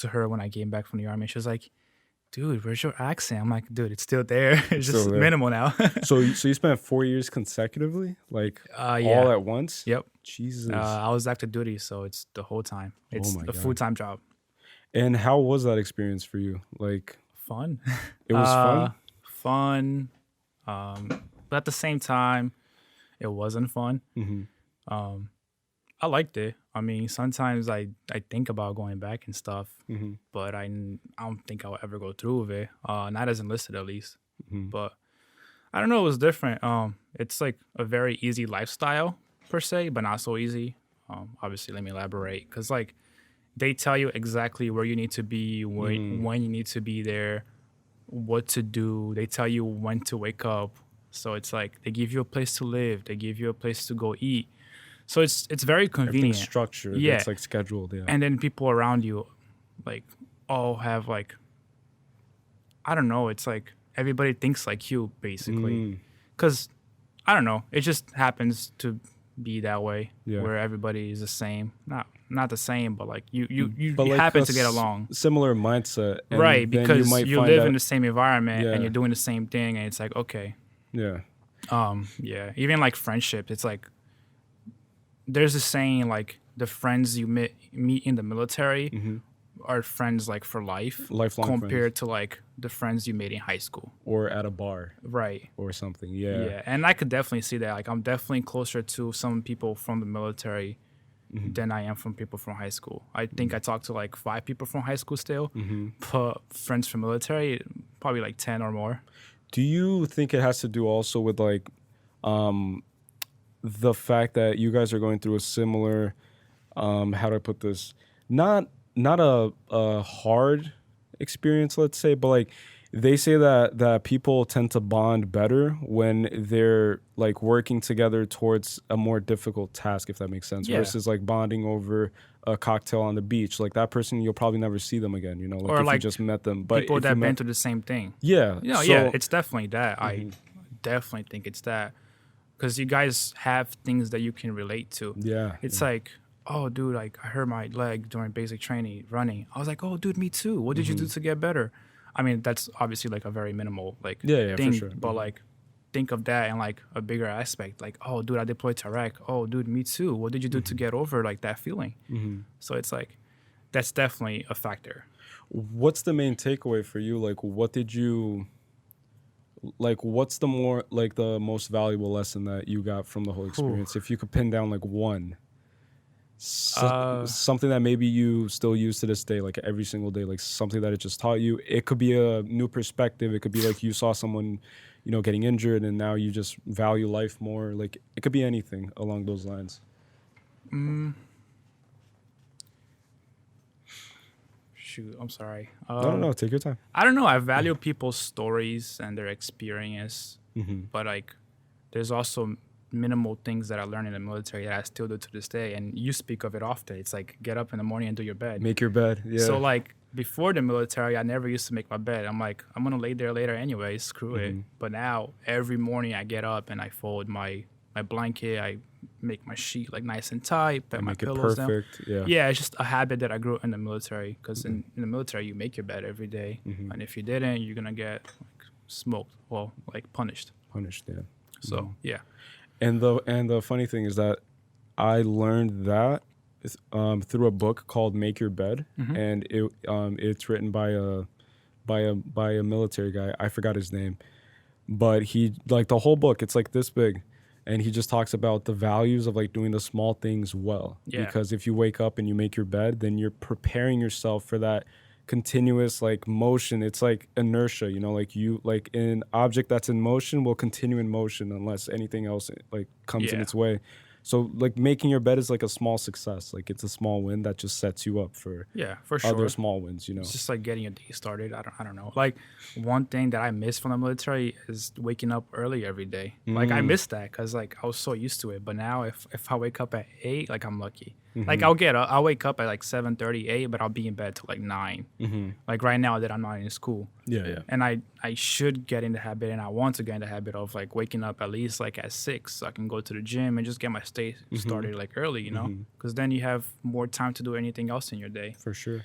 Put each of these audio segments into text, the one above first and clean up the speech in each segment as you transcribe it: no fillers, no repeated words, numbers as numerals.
to her when I came back from the army. She was like, dude, where's your accent? I'm like, dude, it's still there. It's just Still there. minimal now. So you spent 4 years consecutively, like Yeah. all at once? Yep. Jesus. I was active duty, so it's the whole time. It's my a God. full-time job. And how was that experience for you? Like, Fun. it was fun? Fun. But at the same time, it wasn't fun. I liked it. I mean, sometimes I think about going back and stuff, but I don't think I'll ever go through with it. Not as enlisted, at least. But I don't know. It was different. It's like a very easy lifestyle per se, but not so easy. Obviously, let me elaborate. Because like they tell you exactly where you need to be, when you need to be there, what to do. They tell you when to wake up. So it's like they give you a place to live. They give you a place to go eat. So it's very convenient. Everything's structured. Yeah. It's like scheduled. Yeah. And then people around you, like, all have like, I don't know. It's like everybody thinks like you, basically. Because I don't know. It just happens to be that way, where everybody is the same. Not the same, but like you But like happen to get along. Similar mindset. And Right, then because might you find live out- in the same environment Yeah. and you're doing the same thing, and it's like, okay. Yeah. Yeah. Even like friendship, it's like there's a saying like the friends you meet in the military are friends like for life, Lifelong compared to like the friends you made in high school Or at a bar right or something. Yeah. yeah. And I could definitely see that. Like I'm definitely closer to some people from the military than I am from people from high school. I think I talked to like 5 people from high school still, but friends from military probably like 10 or more. Do you think it has to do also with like the fact that you guys are going through a similar how do I put this? Not a hard experience, let's say, but like they say that people tend to bond better when they're like working together towards a more difficult task, if that makes sense. Yeah. Versus like bonding over a cocktail on the beach. Like that person, you'll probably never see them again, you know, like Or if like you just met them. But People if that you been met, through the same thing. yeah. Yeah, yeah, it's definitely that. I definitely think it's that, because you guys have things that you can relate to. Yeah. It's like, oh, dude, like I hurt my leg during basic training running. I was like, oh, dude, me too. What did you do to get better? I mean, that's obviously like a very minimal like Yeah, thing, for sure. but like think of that in like a bigger aspect. Like, oh, dude, I deployed to Iraq. Oh, dude, me too. What did you do to get over like that feeling? So it's like that's definitely a factor. What's the main takeaway for you? Like, what did you like? What's the more like the most valuable lesson that you got from the whole experience? If you could pin down like one, something that maybe you still use to this day, like every single day, like something that it just taught you. It could be a new perspective. It could be like you saw someone, you know, getting injured, and now you just value life more. Like it could be anything along those lines. Shoot, I'm sorry. No, take your time. I don't know. I value people's stories and their experience, but like, there's also minimal things that I learned in the military that I still do to this day. And you speak of it often. It's like get up in the morning and do your bed. Make your bed. Yeah. So like before the military, I never used to make my bed. I'm like, I'm gonna lay there later anyway. Screw it. But now every morning I get up and I fold my blanket. I make my sheet like nice and tight. Put my make it pillows down. perfect. Yeah. Yeah, it's just a habit that I grew in the military, because in the military you make your bed every day, and if you didn't, you're gonna get like smoked, well, like punished. Punished. Yeah. So yeah, And the funny thing is that I learned that through a book called Make Your Bed, and it's written by a military guy. I forgot his name, but he like the whole book. It's like this big. And he just talks about the values of like doing the small things well. Yeah. Because if you wake up and you make your bed, then you're preparing yourself for that continuous like motion. It's like inertia, you know, like you like an object that's in motion will continue in motion unless anything else like comes in Yeah. its way. So like making your bed is like a small success. Like it's a small win that just sets you up for yeah, for sure. other small wins, you know. It's just like getting your day started. I don't know. Like one thing that I miss from the military is waking up early every day. Like I miss that because like I was so used to it. But now if I wake up at 8, like I'm lucky. Like I'll wake up at like 7:30, 8, but I'll be in bed till like 9. Like right now that I'm not in school. Yeah. And I should get in the habit, and I want to get in the habit of like waking up at least like at 6 so I can go to the gym and just get my day started like early, you know, because then you have more time to do anything else in your day. For sure.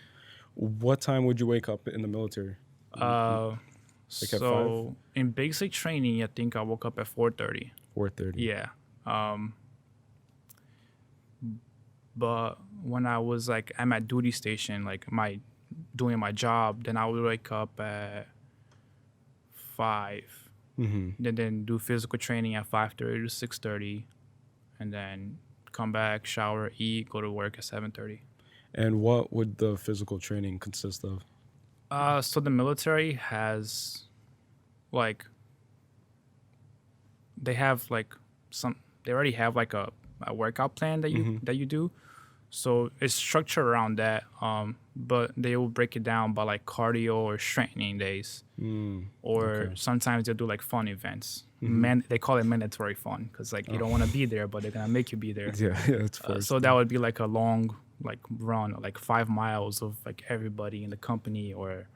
What time would you wake up in the military? Like at so in basic training, I think I woke up at 4:30. 4:30. Yeah. But when I was like I'm at duty station, like doing my job, then I would wake up at 5. Then do physical training at 5:30 to 6:30, and then come back, shower, eat, go to work at 7:30. And what would the physical training consist of? So the military has like they already have like a workout plan that you do. So it's structured around that. But they will break it down by like cardio or strengthening days. Or sometimes they'll do like fun events. They call it mandatory fun because like you don't want to be there, but they're gonna make you be there. Yeah, it's first. So that would be like a long like run, like 5 miles of like everybody in the company or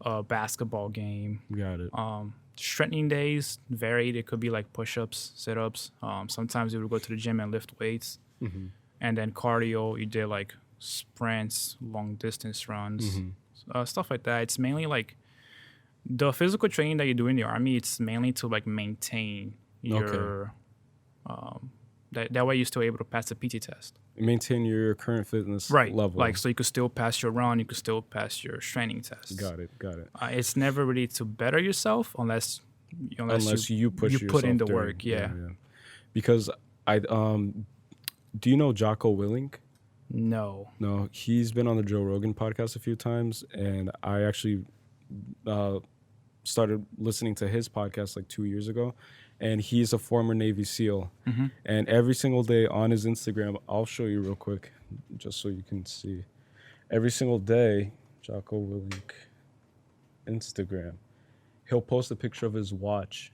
a basketball game. Got it. Strengthening days varied. It could be like push-ups, sit-ups. Sometimes you would go to the gym and lift weights. And then cardio, you did like sprints, long distance runs, stuff like that. It's mainly like the physical training that you do in the Army. It's mainly to like maintain your that way you're still able to pass the PT test. Maintain your current fitness level. Like so you could still pass your run, you could still pass your strengthening test. Got it. It's never really to better yourself unless you put in the work. Yeah. Because do you know Jocko Willink? No, he's been on the Joe Rogan podcast a few times, and I actually started listening to his podcast like 2 years ago. And he's a former Navy SEAL. And every single day on his Instagram, I'll show you real quick, just so you can see. Every single day, Jocko Willink, Instagram, he'll post a picture of his watch.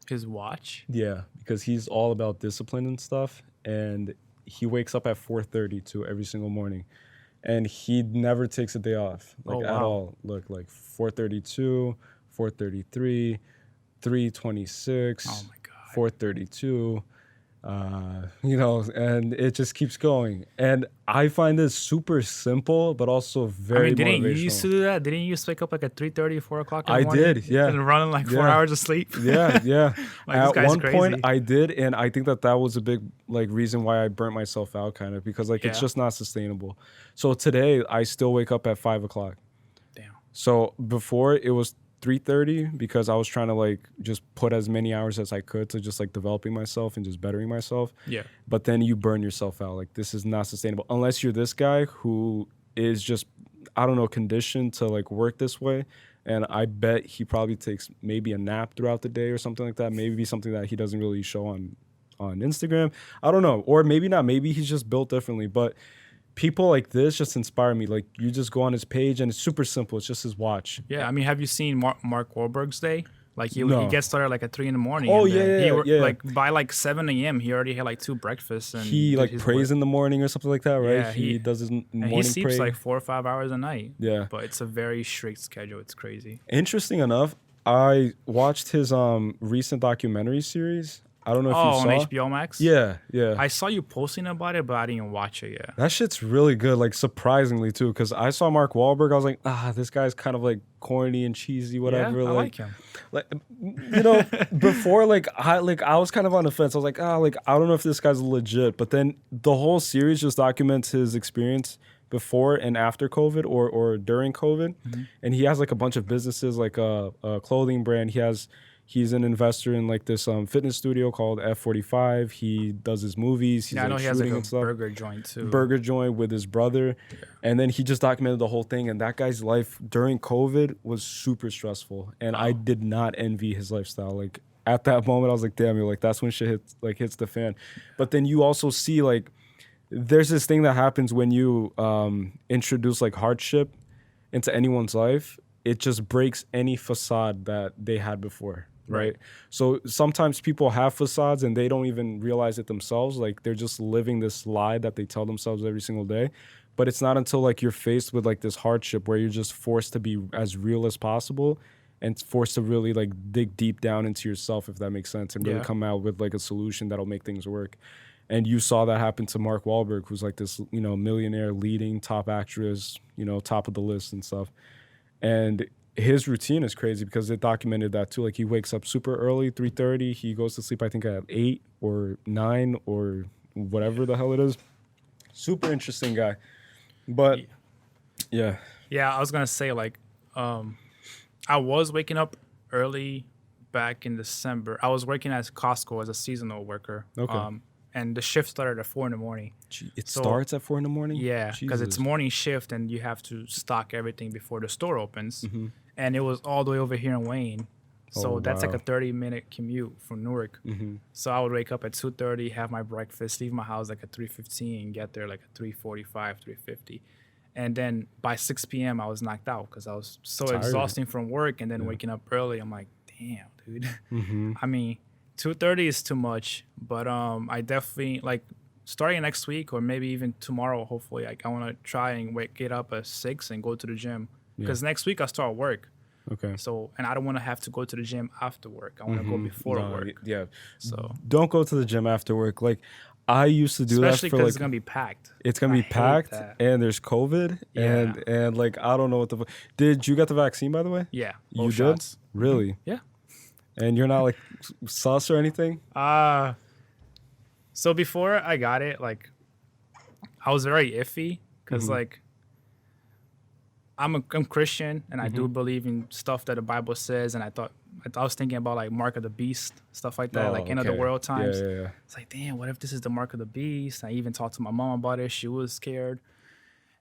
His watch? Yeah, because he's all about discipline and stuff. And he wakes up at 4:30 too every single morning. And he never takes a day off, at all. Look, like 4:32, 4:33, 3:26, oh my God, 4:32, and it just keeps going. And I find this super simple, but also very motivational. Didn't you used to do that? Didn't you used to wake up like at 3:30, 4 o'clock in the morning? I did, yeah. And run like 4 hours of sleep? Yeah. Like, at one point, I did, and I think that was a big reason why I burnt myself out, kind of, because it's just not sustainable. So today, I still wake up at 5 o'clock. Damn. So before, it was 3:30 because I was trying to just put as many hours as I could to just developing myself and just bettering myself. Yeah. But then you burn yourself out. This is not sustainable unless you're this guy who is just, I don't know, conditioned to work this way. And I bet he probably takes maybe a nap throughout the day or something like that. Maybe something that he doesn't really show on Instagram. I don't know. Or maybe not. Maybe he's just built differently. But people like this just inspire me. You just go on his page and it's super simple. It's just his watch. Yeah, I mean, have you seen Mark Wahlberg's day? He gets started at 3 a.m. Oh, yeah. By 7 a.m. he already had 2 breakfasts. And he prays in the morning or something like that, right? Yeah, he does his morning prayer. He sleeps 4 or 5 hours a night. Yeah. But it's a very strict schedule. It's crazy. Interesting enough, I watched his recent documentary series. I don't know if you saw. On HBO Max? Yeah. I saw you posting about it, but I didn't watch it yet. That shit's really good, surprisingly, too, because I saw Mark Wahlberg. I was like, this guy's kind of, corny and cheesy, whatever. Yeah, I like him. Before, I was kind of on the fence. I was like, I don't know if this guy's legit. But then the whole series just documents his experience before and after COVID or during COVID. And he has, a bunch of businesses, a clothing brand. He's an investor in this fitness studio called F45. He does his movies. He's I know he has a stuff. burger joint too. Burger joint with his brother. Yeah. And then he just documented the whole thing. And that guy's life during COVID was super stressful. And I did not envy his lifestyle. At that moment, I was like, damn, that's when shit hits the fan. But then you also see there's this thing that happens when you introduce hardship into anyone's life. It just breaks any facade that they had before. Right. So sometimes people have facades and they don't even realize it themselves. They're just living this lie that they tell themselves every single day. But it's not until you're faced with this hardship where you're just forced to be as real as possible and forced to really dig deep down into yourself, if that makes sense, and really come out with a solution that'll make things work. And you saw that happen to Mark Wahlberg, who's like this, you know, millionaire leading top actress, you know, top of the list and stuff. And his routine is crazy because it documented that too. Like he wakes up super early, 3:30. He goes to sleep, I think, at 8 or 9 or whatever the hell it is. Super interesting guy. But yeah. Yeah, I was gonna say like, I was waking up early back in December. I was working at Costco as a seasonal worker. Okay. And the shift started at 4 in the morning. It starts at 4 in the morning? Yeah, because it's morning shift and you have to stock everything before the store opens. Mm-hmm. And it was all the way over here in Wayne. So that's like a 30-minute commute from Newark. Mm-hmm. So I would wake up at 2:30, have my breakfast, leave my house like at 3:15, get there like at 3:45, 3:50. And then by 6 p.m., I was knocked out because I was so exhausting from work. And then waking up early, I'm like, damn, dude. Mm-hmm. I mean, 2:30 is too much. But I definitely, like, starting next week or maybe even tomorrow, hopefully, like, I want to try and get up at 6 and go to the gym. Because next week I start work. Okay. So, and I don't want to have to go to the gym after work. I want to go before work. Yeah. So don't go to the gym after work. Like I used to do that especially for because like it's gonna be packed. It's gonna be packed, and there's COVID, and like I don't know what the. Did you get the vaccine by the way? Yeah, you shots. did. Really? Yeah. And you're not like sus or anything? So before I got it, like I was very iffy because like I'm Christian and I do believe in stuff that the Bible says, and I was thinking about like Mark of the Beast, stuff like that, like end of the world times. Yeah. It's like, damn, what if this is the Mark of the Beast? I even talked to my mom about it. She was scared.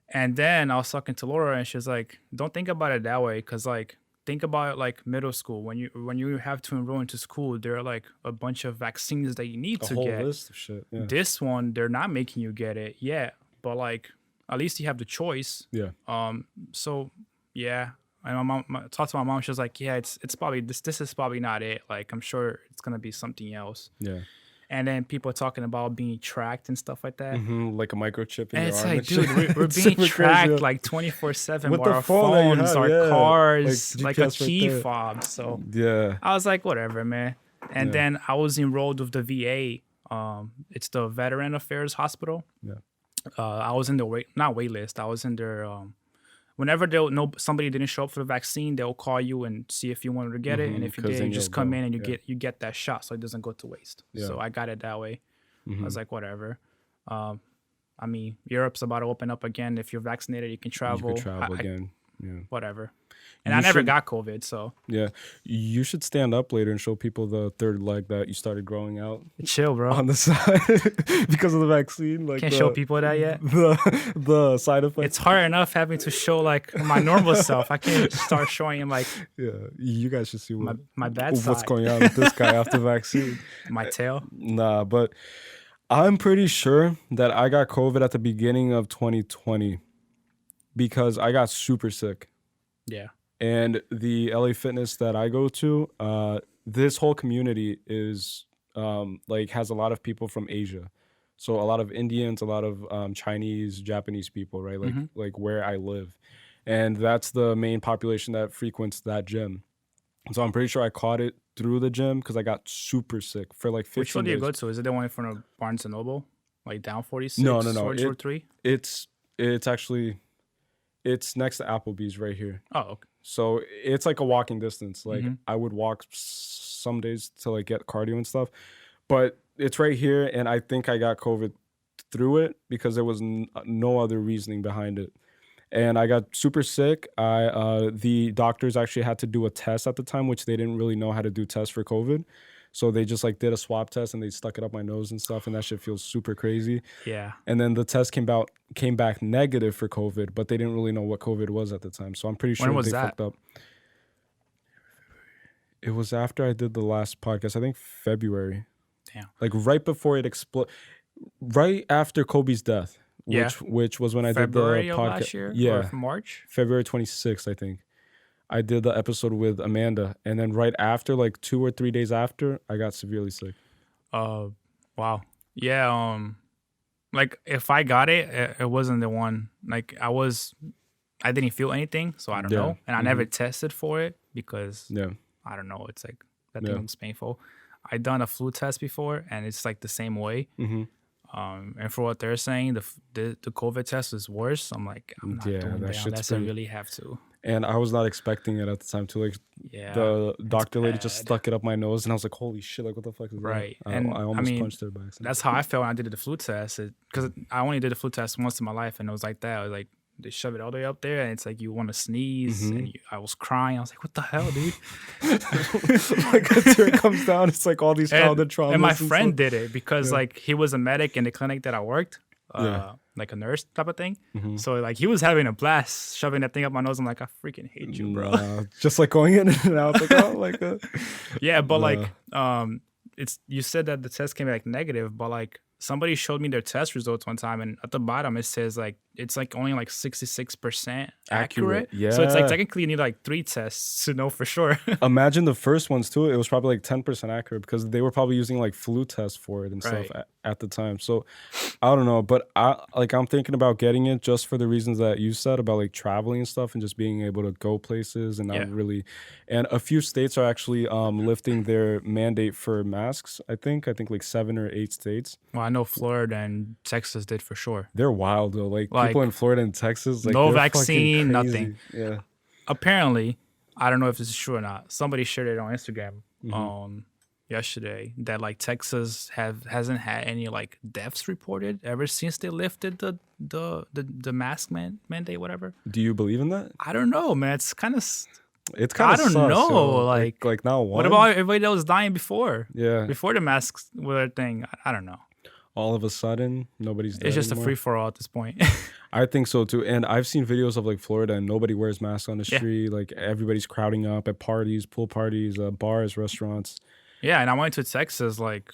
And then I was talking to Laura and she was like, don't think about it that way. Cause like, think about it like middle school. When you have to enroll into school, there are like a bunch of vaccines that you need to get. A whole list of shit. Yeah. This one, they're not making you get it yet, but like, at least you have the choice. Yeah. So yeah. And my mom talked to my mom. She was like, "Yeah, it's probably this is probably not it. Like, I'm sure it's gonna be something else." Yeah. And then people are talking about being tracked and stuff like that. Like a microchip in and your it's arm. like, dude, we're being tracked crazy. Like 24/7 with by our phones, our cars, like a key fob. So yeah, I was like, whatever, man. And then I was enrolled with the VA. It's the Veteran Affairs Hospital. Yeah. I was in the not wait list. I was in their whenever they'll know somebody didn't show up for the vaccine, they'll call you and see if you wanted to get it, and if you did, you just come in and you get that shot, so it doesn't go to waste. Yeah. So I got it that way. I was like, whatever. I mean, Europe's about to open up again. If you're vaccinated, you can travel. You can travel again. Yeah. Whatever. And I never got COVID, so. Yeah. You should stand up later and show people the third leg that you started growing out. Chill, bro. On the side because of the vaccine. Like can't show people that yet. The side effects. It's hard enough having to show like my normal self. I can't start showing him like. Yeah, you guys should see my bad side. What's going on with this guy after vaccine. My tail. Nah, but I'm pretty sure that I got COVID at the beginning of 2020 because I got super sick. Yeah. And the LA Fitness that I go to, this whole community is like has a lot of people from Asia. So a lot of Indians, a lot of Chinese, Japanese people, right? Like where I live. And that's the main population that frequents that gym. So I'm pretty sure I caught it through the gym because I got super sick for like 15 Which one do you days. go to? Is it the one in front of Barnes & Noble? Like down 46? No. Sword 3? It's actually, it's next to Applebee's right here. Oh, okay. So it's like a walking distance. Like I would walk some days to like get cardio and stuff, but it's right here. And I think I got COVID through it because there was no other reasoning behind it. And I got super sick. The doctors actually had to do a test at the time, which they didn't really know how to do tests for COVID. So they just like did a swab test and they stuck it up my nose and stuff, and that shit feels super crazy. Yeah. And then the test came back negative for COVID, but they didn't really know what COVID was at the time. So I'm pretty sure they fucked up. It was after I did the last podcast, I think February. Damn. Like right before it exploded, right after Kobe's death, which was when I did the podcast. Last year? Yeah. Or March? February 26th, I think. I did the episode with Amanda, and then right after, like 2 or 3 days after, I got severely sick. Wow. Yeah. Like if I got it, it wasn't the one. Like I didn't feel anything, so I don't know, and I never tested for it because I don't know. It's like that thing was painful. I done a flu test before, and it's like the same way. And for what they're saying, the COVID test is worse. I'm like, I'm not doing that unless I really have to. And I was not expecting it at the time too. Like, the doctor lady just stuck it up my nose, and I was like, "Holy shit! Like, what the fuck is that?" Right. And I almost punched her by accident. That's how I felt when I did the flu test. Because I only did the flu test once in my life, and it was like that. I was like, they shove it all the way up there, and it's like you want to sneeze. And I was crying. I was like, "What the hell, dude?" Like, until it comes down, it's like all these childhood traumas. And my friend did it because like he was a medic in the clinic that I worked. Like a nurse type of thing. So like he was having a blast shoving that thing up my nose. I'm like, I freaking hate you, bro. Just like going in and out. Like, oh, like yeah, but like it's, you said that the test came back negative, but like somebody showed me their test results one time, and at the bottom it says like it's like only like 66% accurate. Yeah. So it's like technically you need like 3 tests to know for sure. Imagine the first ones too. It was probably like 10% accurate because they were probably using like flu tests for it and stuff at the time. So I don't know, but I'm thinking about getting it just for the reasons that you said about like traveling and stuff and just being able to go places and not really. And a few states are actually lifting their mandate for masks. I think like 7 or 8 states. Well, I know Florida and Texas did for sure. They're wild though. Like people in Florida and Texas, like no vaccine, nothing. Yeah. Apparently, I don't know if this is true or not. Somebody shared it on Instagram yesterday that like Texas hasn't had any like deaths reported ever since they lifted the mask mandate, whatever. Do you believe in that? I don't know, man. It's kind of. It's kind of. I don't know. So, like now what? What about everybody that was dying before? Yeah. Before the masks were a thing. I don't know. All of a sudden, nobody's dead It's just anymore. a free for all at this point. I think so too. And I've seen videos of like Florida and nobody wears masks on the street. Like everybody's crowding up at parties, pool parties, bars, restaurants. Yeah, and I went to Texas like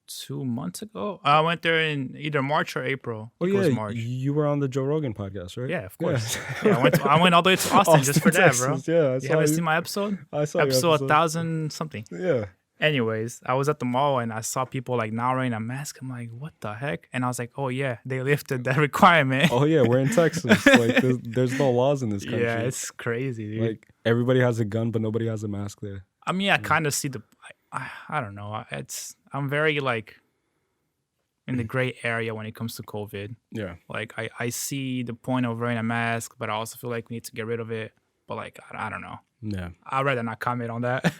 2 months ago. I went there in either March or April. Oh, yeah. March. You were on the Joe Rogan podcast, right? Yeah, of course. Yeah, I went all the way to Austin just for that, bro. Yeah, you haven't seen my episode? I saw episode 1,000 something. Yeah. Anyways, I was at the mall and I saw people like now wearing a mask. I'm like, what the heck? And I was like, oh yeah, they lifted that requirement. Oh yeah, we're in Texas. Like there's no laws in this country. Yeah, it's crazy, dude. Like everybody has a gun, but nobody has a mask there. I mean, I kind of see I don't know. I'm very like in the gray area when it comes to COVID. Yeah. Like I see the point of wearing a mask, but I also feel like we need to get rid of it. But like I don't know. Yeah. I'd rather not comment on that.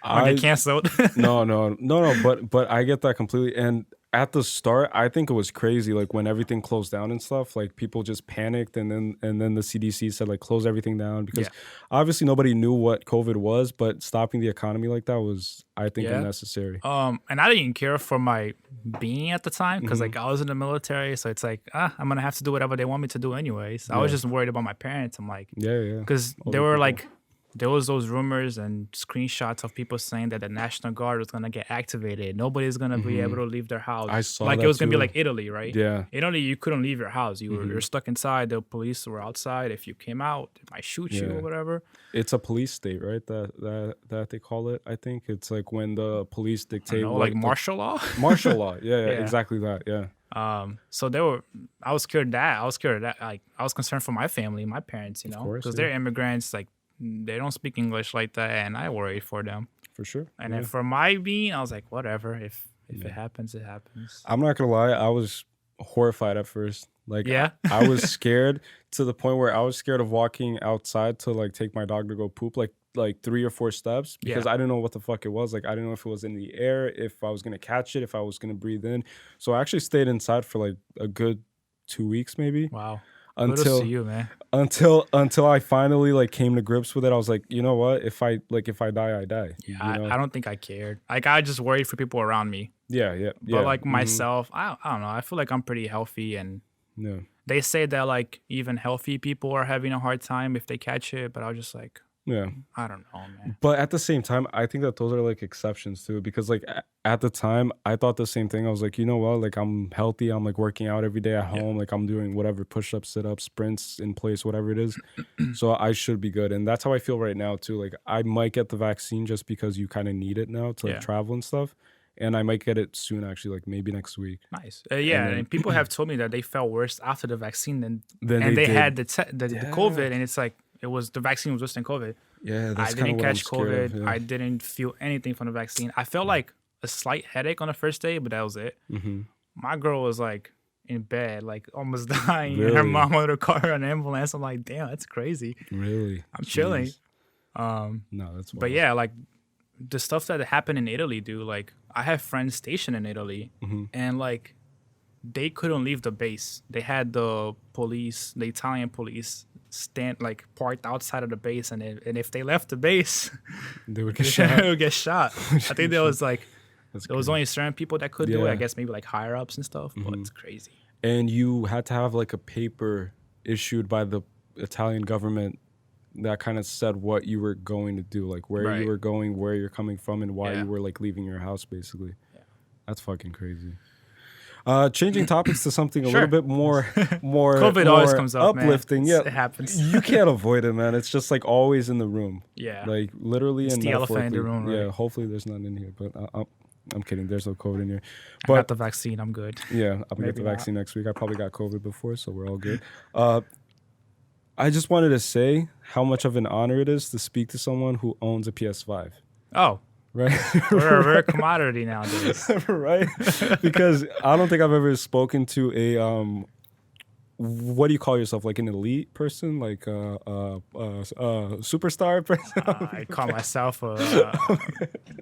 Or get canceled. No. But I get that completely. And at the start, I think it was crazy. Like when everything closed down and stuff, like people just panicked, and then the CDC said like close everything down because obviously nobody knew what COVID was, but stopping the economy like that was, I think, unnecessary. And I didn't care for my being at the time because like I was in the military, so it's like I'm gonna have to do whatever they want me to do anyways. I was just worried about my parents. I'm like, because they were like. There was those rumors and screenshots of people saying that the National Guard was gonna get activated. Nobody's gonna be able to leave their house. I saw like that it was gonna be too. like Italy, right? Yeah. Italy, you couldn't leave your house. You're stuck inside. The police were outside. If you came out, they might shoot you or whatever. It's a police state, right? That they call it. I think it's like when the police dictate like martial law. Martial law. Yeah, exactly that. Yeah. So I was scared of that. Like I was concerned for my family, my parents, because they're immigrants. Like they don't speak English like that, and I worried for them. For sure. And then for my being, I was like, whatever. If it happens, it happens. I'm not gonna lie, I was horrified at first. Like I was scared to the point where I was scared of walking outside to like take my dog to go poop like 3 or 4 steps because I didn't know what the fuck it was. Like I didn't know if it was in the air, if I was gonna catch it, if I was gonna breathe in. So I actually stayed inside for like a good 2 weeks maybe. Wow. Until to you, man. Until I finally like came to grips with it. I was like, you know what? If I die, I die. Yeah, I don't think I cared. Like I just worried for people around me. Yeah. But like myself, I don't know. I feel like I'm pretty healthy, and they say that like even healthy people are having a hard time if they catch it. But I was just like, I don't know, man. But at the same time, I think that those are like exceptions too, because like at the time I thought the same thing. I was like, you know what? Like I'm healthy. I'm like working out every day at home. Like I'm doing whatever, push-ups, sit-ups, sprints in place, whatever it is. So I should be good. And that's how I feel right now too. Like I might get the vaccine just because you kind of need it now to like travel and stuff. And I might get it soon, actually, like maybe next week. Nice. And people have told me that they felt worse after the vaccine than they had the COVID, and it's like the vaccine was worse than COVID. Yeah, that's I didn't catch COVID. Of, I didn't feel anything from the vaccine. I felt like a slight headache on the first day, but that was it. my girl was like in bed, like almost dying, and her Really? mom wanted to call her an ambulance. I'm like, damn, that's crazy. Really? I'm chilling. Jeez. No, that's But wild. yeah, like the stuff that happened in Italy, dude. Like I have friends stationed in Italy, and like they couldn't leave the base. They had the police, the Italian police, stand like parked outside of the base, and if they left the base, They would get they shot. would get shot. I think there was like That's there was crazy. only certain people that could do it. Yeah. I guess maybe like higher ups and stuff. But it's crazy. And you had to have like a paper issued by the Italian government that kind of said what you were going to do, like where Right. you were going, where you're coming from, and why Yeah. you were like leaving your house, basically. Yeah. That's fucking crazy. Changing topics to something a Sure. little bit more COVID always comes up, uplifting. man. Yeah, It happens. you can't avoid it, man. It's just like always in the room. Yeah. Like literally It's and the elephant in the metaphorically. room, right? Yeah, hopefully there's none in here, but I'm kidding. There's no COVID in here. I got But the vaccine. I'm good. yeah, I'm gonna get Maybe the not. vaccine next week. I probably got COVID before, so we're all good. I just wanted to say how much of an honor it is to speak to someone who owns a PS5. Oh, Right? we're a commodity nowadays. Right? Because I don't think I've ever spoken to a what do you call yourself? Like an elite person, like superstar person? I call myself a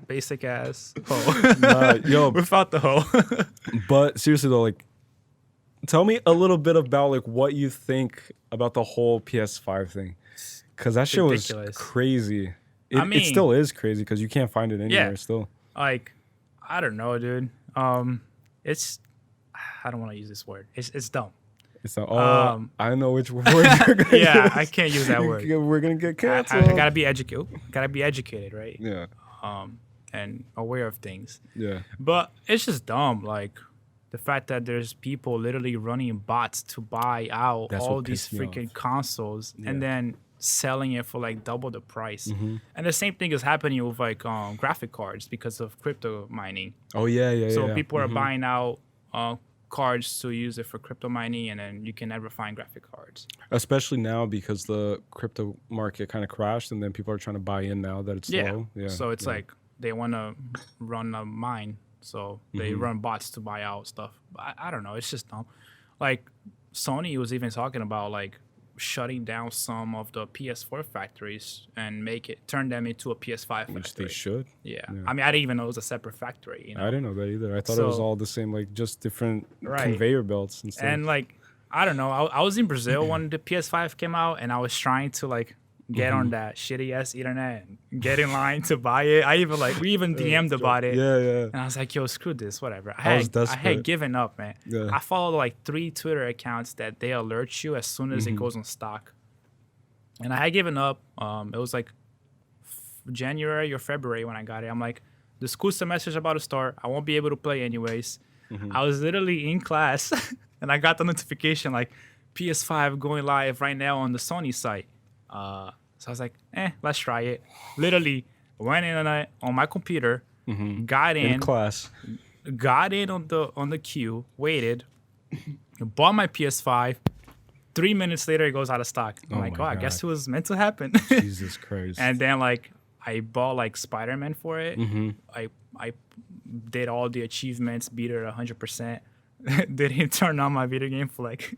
basic ass hoe. Nah, yo, Without the hoe. but seriously though, like, tell me a little bit about like what you think about the whole PS5 thing, because that shit was Ridiculous. crazy. I It mean- still is crazy because you can't find it anywhere. Still, Like, I don't know, dude. It's I don't want to use this word. It's dumb. it's not. I know which word you're gonna Yeah, use. I can't use that word. We're gonna get I canceled. gotta be educated. Gotta be educated, right? Yeah, And aware of things. yeah. But it's just dumb. Like the fact that there's people literally running bots to buy out That's all what these pissed me freaking off. consoles and then selling it for like double the price. Mm-hmm. And the same thing is happening with like graphic cards because of crypto mining. Oh yeah. So people are buying out cards to use it for crypto mining, and then you can never find graphic cards. Especially now because the crypto market kind of crashed, and then people are trying to buy in now that it's low. Yeah. So it's yeah. like they want to run a mine, so they Mm-hmm. run bots to buy out stuff. I don't know. It's just dumb. Like Sony was even talking about like shutting down some of the PS4 factories and turn them into a PS5 factory. which they should. Yeah. I mean, I didn't even know it was a separate factory. You know? I didn't know that either. I thought it was So- all the same, like just different Right. conveyor belts and stuff. And like, I don't know. I was in Brazil when the PS5 came out, and I was trying to like get Mm-hmm. on that shitty ass internet and get in line to buy it. We even DM'd about it. yeah. And I was like, yo, screw this, whatever. I was I desperate. had given up, man. Yeah. I follow like 3 Twitter accounts that they alert you as soon as Mm-hmm. it goes on stock. And I had given up. It was like January or February when I got it. I'm like, the school semester's about to start. I won't be able to play anyways. Mm-hmm. I was literally in class and I got the notification like PS5 going live right now on the Sony site. So I was like, let's try it. Literally went in on my computer, got In in class. got in on the queue, waited, bought my PS5. 3 minutes later, it goes out of stock. I'm Oh like, my I guess God. it was meant to happen. Jesus Christ. And then like I bought like Spider-Man for it. I did all the achievements, beat it 100%. Didn't turn on my video game for like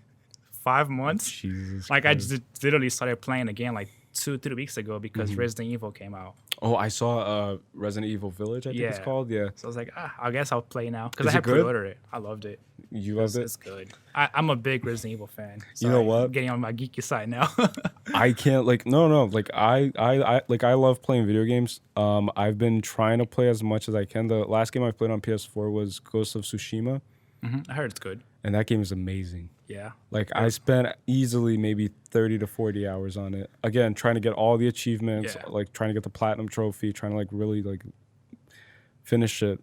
5 months. Jesus Like I Christ. just literally started playing again like 2-3 weeks ago because Resident Evil came out. Oh, I saw Resident Evil Village, I think it's Yeah. called. Yeah. So I was like, I guess I'll play now because Is I it had good? pre-ordered it. I loved it. You loved it? It's good. I'm a big Resident Evil fan. You know Sorry, what? I'm getting on my geeky side now. I can't like no like I love playing video games. I've been trying to play as much as I can. The last game I played on PS4 was Ghost of Tsushima, I heard it's good. and that game is amazing. Yeah. Like I spent easily maybe 30 to 40 hours on it. Again, trying to get all the achievements, Yeah. like trying to get the platinum trophy, trying to like really like finish it.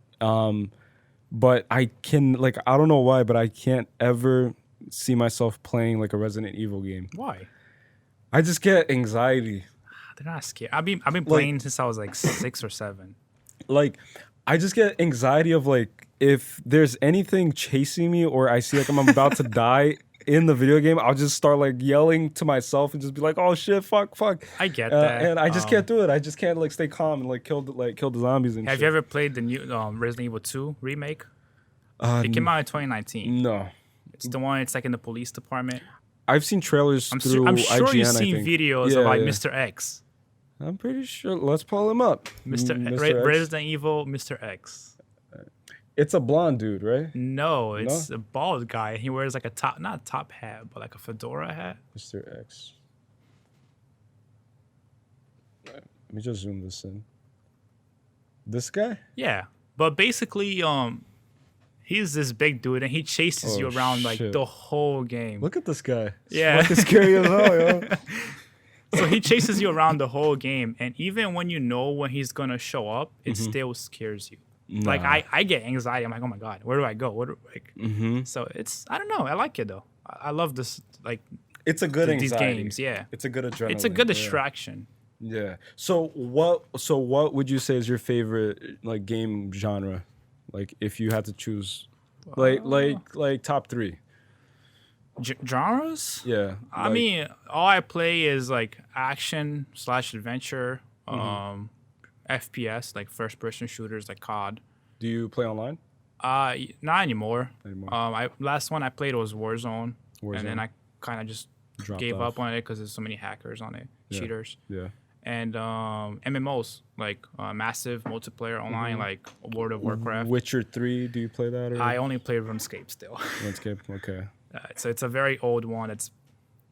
But I can like I don't know why, but I can't ever see myself playing like a Resident Evil game. Why? I just get anxiety. They're not scared. I've been playing since I was like 6 or 7. Like I just get anxiety of like if there's anything chasing me or I see like I'm about to die in the video game, I'll just start like yelling to myself and just be like, "Oh shit, fuck." I get that. And I just can't do it. I just can't like stay calm and like kill the zombies and Have shit. you ever played the new Resident Evil 2 remake? It came out in 2019. No. It's the one. It's like in the police department. I've seen trailers through I'm sure IGN, you've seen videos of like Mr. X. I'm pretty sure. Let's pull him up. Mr. X. Resident Evil, Mr. X. It's a blonde dude, right? No, it's a bald guy. He wears like not a top hat, but like a fedora hat. Mr. X. Let me just zoom this in. This guy? Yeah, but basically, he's this big dude, and he chases you around like the whole game. Look at this guy. Yeah, fucking scary as hell, yo. So he chases you around the whole game, and even when you know when he's gonna show up, it still scares you. Nah. Like I get anxiety. I'm like, oh my god, where do I go? So it's, I don't know. I like it though. I love this. Like, it's a good anxiety. These games, yeah. It's a good adrenaline. It's a good distraction. Yeah. So what would you say is your favorite like game genre? Like if you had to choose, like top 3 genres. Yeah. I mean, all I play is like action / adventure. FPS, like first person shooters like COD. Do you play online? Not anymore. Last one I played was Warzone. And then I kind of just gave up on it because there's so many hackers on it, cheaters. Yeah. And MMOs, like massive multiplayer online, like World of Warcraft. Witcher 3, do you play that? Or? I only play RuneScape still. RuneScape, okay. So it's a very old one. It's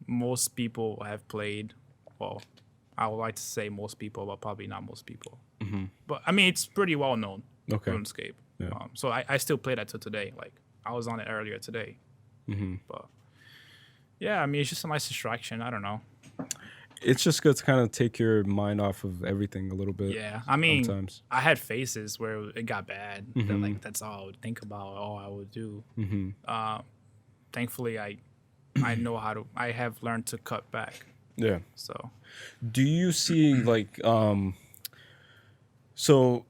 most people have played. Well, I would like to say most people, but probably not most people. But I mean, it's pretty well known. Okay. RuneScape. Yeah. So I still play that to today. Like I was on it earlier today. But yeah, I mean, it's just a nice distraction. I don't know. It's just good to kind of take your mind off of everything a little bit. Yeah, I mean, sometimes. I had phases where it got bad. That, like that's all I would think about. All I would do. Thankfully, I know how to. I have learned to cut back. Yeah. So, do you see like so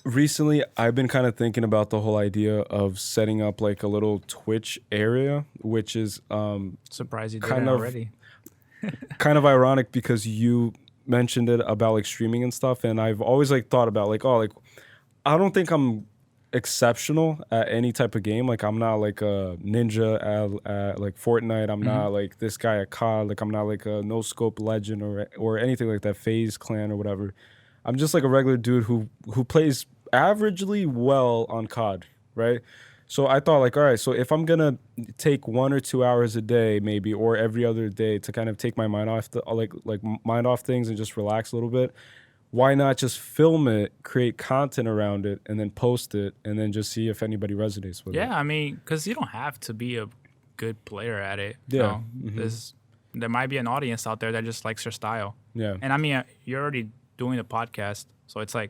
recently I've been kind of thinking about the whole idea of setting up like a little Twitch area, which is surprised you did it already. Kind of ironic because you mentioned it about like streaming and stuff, and I've always like thought about like, oh, like I don't think I'm exceptional at any type of game. Like I'm not like a ninja at like Fortnite. I'm not like this guy at COD. Like I'm not like a no scope legend or anything like that, FaZe Clan or whatever. I'm just like a regular dude who plays averagely well on COD, right? So I thought like, all right, so if I'm gonna take 1 or 2 hours a day maybe, or every other day to kind of take my mind off mind off things and just relax a little bit, why not just film it, create content around it, and then post it, and then just see if anybody resonates with it? Yeah, I mean, because you don't have to be a good player at it. Yeah. There might be an audience out there that just likes your style. Yeah. And I mean, you're already doing a podcast, so it's like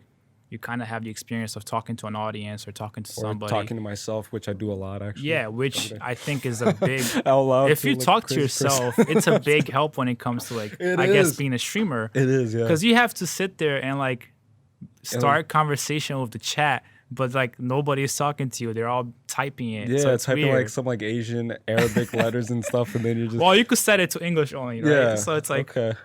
you kind of have the experience of talking to an audience or talking to somebody. Talking to myself, which I do a lot, actually. Yeah, which I think is a big... Out loud. If you talk to yourself, it's a big help when it comes to, like, I guess, being a streamer. It is, yeah. Because you have to sit there and, like, start conversation with the chat, but, like, nobody is talking to you. They're all typing it. Yeah, so it's typing, like, some, like, Asian Arabic letters and stuff, and then you're just... Well, you could set it to English only, right? Yeah. So it's like... Okay.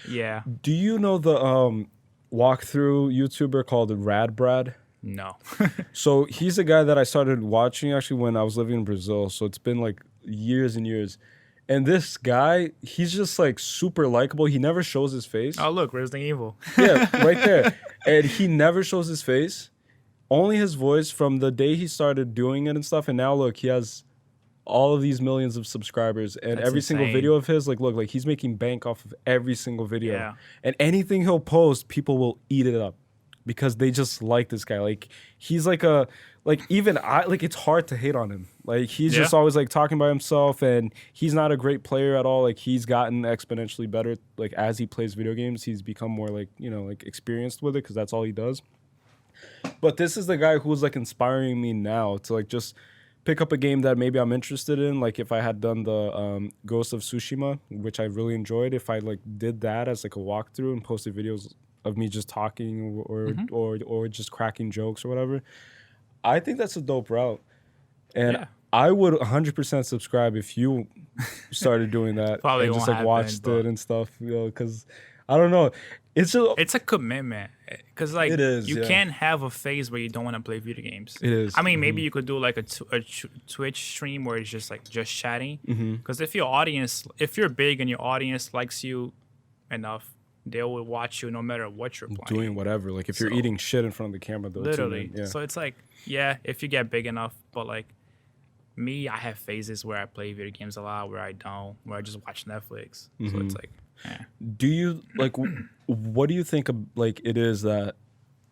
Yeah. Do you know the... walkthrough YouTuber called Rad Brad? No. So he's a guy that I started watching actually when I was living in Brazil. So it's been like years and years. And this guy, he's just like super likable. He never shows his face. Oh, look, Resident Evil. Yeah, right there. And he never shows his face. Only his voice from the day he started doing it and stuff. And now look, he has all of these millions of subscribers, and that's every insane. Single video of his, like he's making bank off of every single video. Yeah. And anything he'll post, people will eat it up because they just like this guy. Like he's like even I, like it's hard to hate on him. Like he's just always like talking by himself, and he's not a great player at all. Like he's gotten exponentially better. Like as he plays video games, he's become more like, you know, like experienced with it because that's all he does. But this is the guy who's like inspiring me now to like just pick up a game that maybe I'm interested in. Like if I had done the Ghost of Tsushima, which I really enjoyed, if I like did that as like a walkthrough and posted videos of me just talking or just cracking jokes or whatever, I think that's a dope route. And I would 100% subscribe if you started doing that. Probably and just like watched it and stuff, you know, because I don't know. It's a commitment, because like It is, you yeah. can't have a phase where you don't want to play video games. It is. I mean, maybe you could do like a Twitch stream where it's just chatting. Because if you're big and your audience likes you enough, they will watch you no matter what you're playing. Doing whatever. Like if you're eating shit in front of the camera, they'll Literally. tune in. Yeah. So it's like, yeah, if you get big enough, but like me, I have phases where I play video games a lot, where I don't, where I just watch Netflix. So it's like, Do you like? What do you think of, like, it is that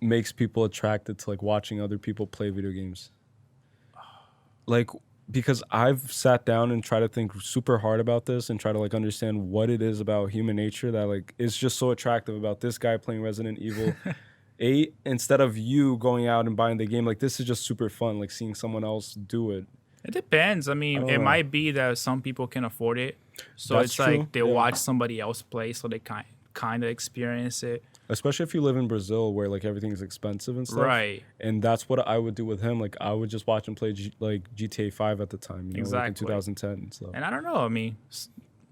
makes people attracted to like watching other people play video games? Like, because I've sat down and tried to think super hard about this and try to like understand what it is about human nature that like is just so attractive about this guy playing Resident Evil 8 instead of you going out and buying the game. Like, this is just super fun, like seeing someone else do it. It depends. I mean, it might be that some people can afford it. So That's it's true. like they watch somebody else play, so they kind of experience it. Especially if you live in Brazil where like everything is expensive and stuff. Right. And that's what I would do with him. Like, I would just watch him play like GTA 5 at the time, you know, like in 2010 and stuff. And I don't know. I mean,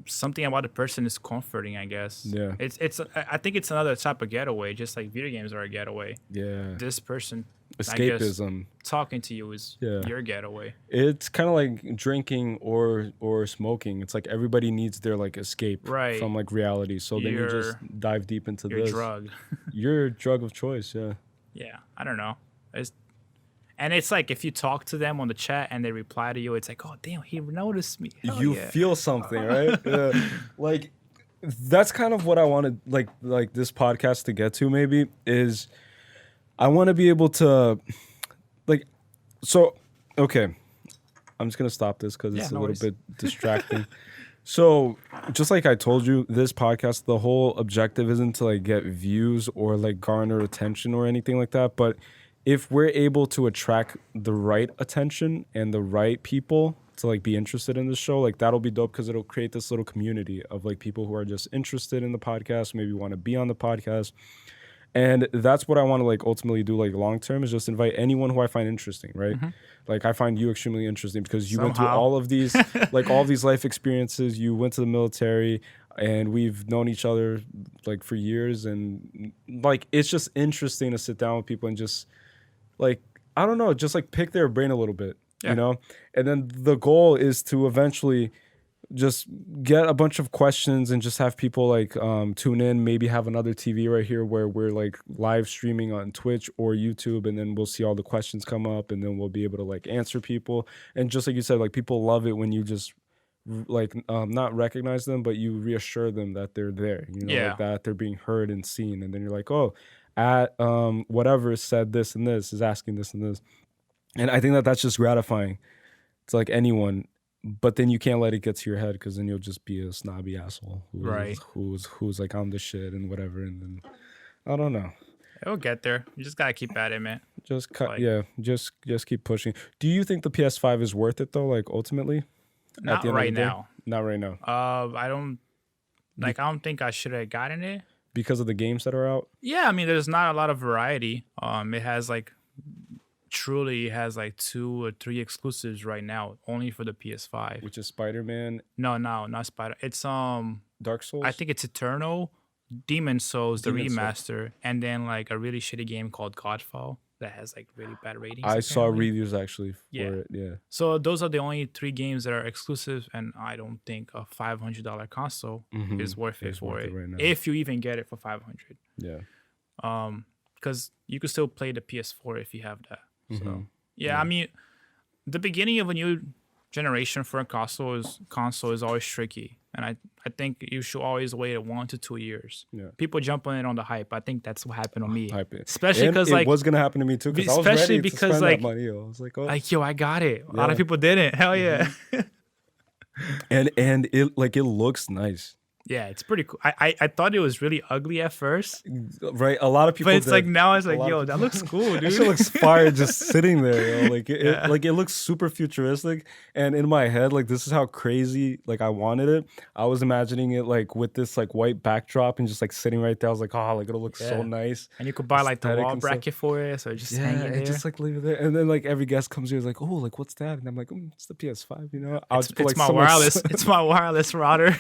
something about the person is comforting, I guess. Yeah. I think it's another type of getaway, just like video games are a getaway. Yeah. This person, Escapism. Talking to you is your getaway. It's kind of like drinking or smoking. It's like everybody needs their like escape from like reality. So then you just dive deep into your this. Drug. Your drug of choice, yeah. Yeah, I don't know. And it's like if you talk to them on the chat and they reply to you, it's like, oh damn, he noticed me. Hell you feel something, right? Yeah. Like, that's kind of what I wanted like this podcast to get to, maybe, is I want to be able to like, so okay, I'm just gonna stop this because it's a little bit distracting. So just like I told you, this podcast, the whole objective isn't to like get views or like garner attention or anything like that, but if we're able to attract the right attention and the right people to like be interested in the show, like that'll be dope, because it'll create this little community of like people who are just interested in the podcast, maybe want to be on the podcast. And that's what I want to like ultimately do, like long term, is just invite anyone who I find interesting, right? Like, I find you extremely interesting because you went through all of these like all these life experiences. You went to the military, and we've known each other like for years, and like it's just interesting to sit down with people and just like, I don't know, just like pick their brain a little bit, you know? And then the goal is to eventually just get a bunch of questions and just have people like tune in, maybe have another TV right here where we're like live streaming on Twitch or YouTube, and then we'll see all the questions come up, and then we'll be able to like answer people. And just like you said, like people love it when you just like not recognize them, but you reassure them that they're there, you know, like that they're being heard and seen. And then you're like, oh, at whatever said this and this is asking this and this. And I think that that's just gratifying to like anyone, but then you can't let it get to your head, because then you'll just be a snobby asshole who's like, I'm the shit and whatever. And then I don't know, it'll get there. You just gotta keep at it, man. Just just keep pushing. Do you think the PS5 is worth it though, like ultimately? Not right now. Not right now. I don't think I should have gotten it because of the games that are out. Yeah, I mean, there's not a lot of variety. It has like 2 or 3 exclusives right now, only for the PS5. Which is Spider-Man. No, not Spider. It's Dark Souls. I think it's Eternal, Demon Souls, the remaster, and then like a really shitty game called Godfall that has like really bad ratings. I saw reviews actually for it. Yeah. So those are the only 3 games that are exclusive, and I don't think a $500 console is worth it for it. Right now. If you even get it for $500. Yeah. Because you could still play the PS4 if you have that. So I mean, the beginning of a new generation for a console is always tricky, and I think you should always wait 1 to 2 years. Yeah. People jump on it on the hype. I think that's what happened to me. Especially because like it was gonna happen to me too. Because I was ready to spend that money. I was like, oh. Like, yo, I got it. A lot of people didn't. Hell yeah. and it looks nice. Yeah, it's pretty cool. I thought it was really ugly at first. Right, a lot of people. But it's like now it's like, yo, that looks cool, dude. That shit looks fire just sitting there, yo. Like it looks super futuristic. And in my head, like this is how crazy like I wanted it. I was imagining it like with this like white backdrop and just like sitting right there. I was like, oh, like it'll look so nice. And you could buy like the wall bracket for it, so just hang it there. Just like leave it there. And then like every guest comes here is like, oh, like what's that? And I'm like, it's the PS5, you know. It's my wireless. It's my wireless router.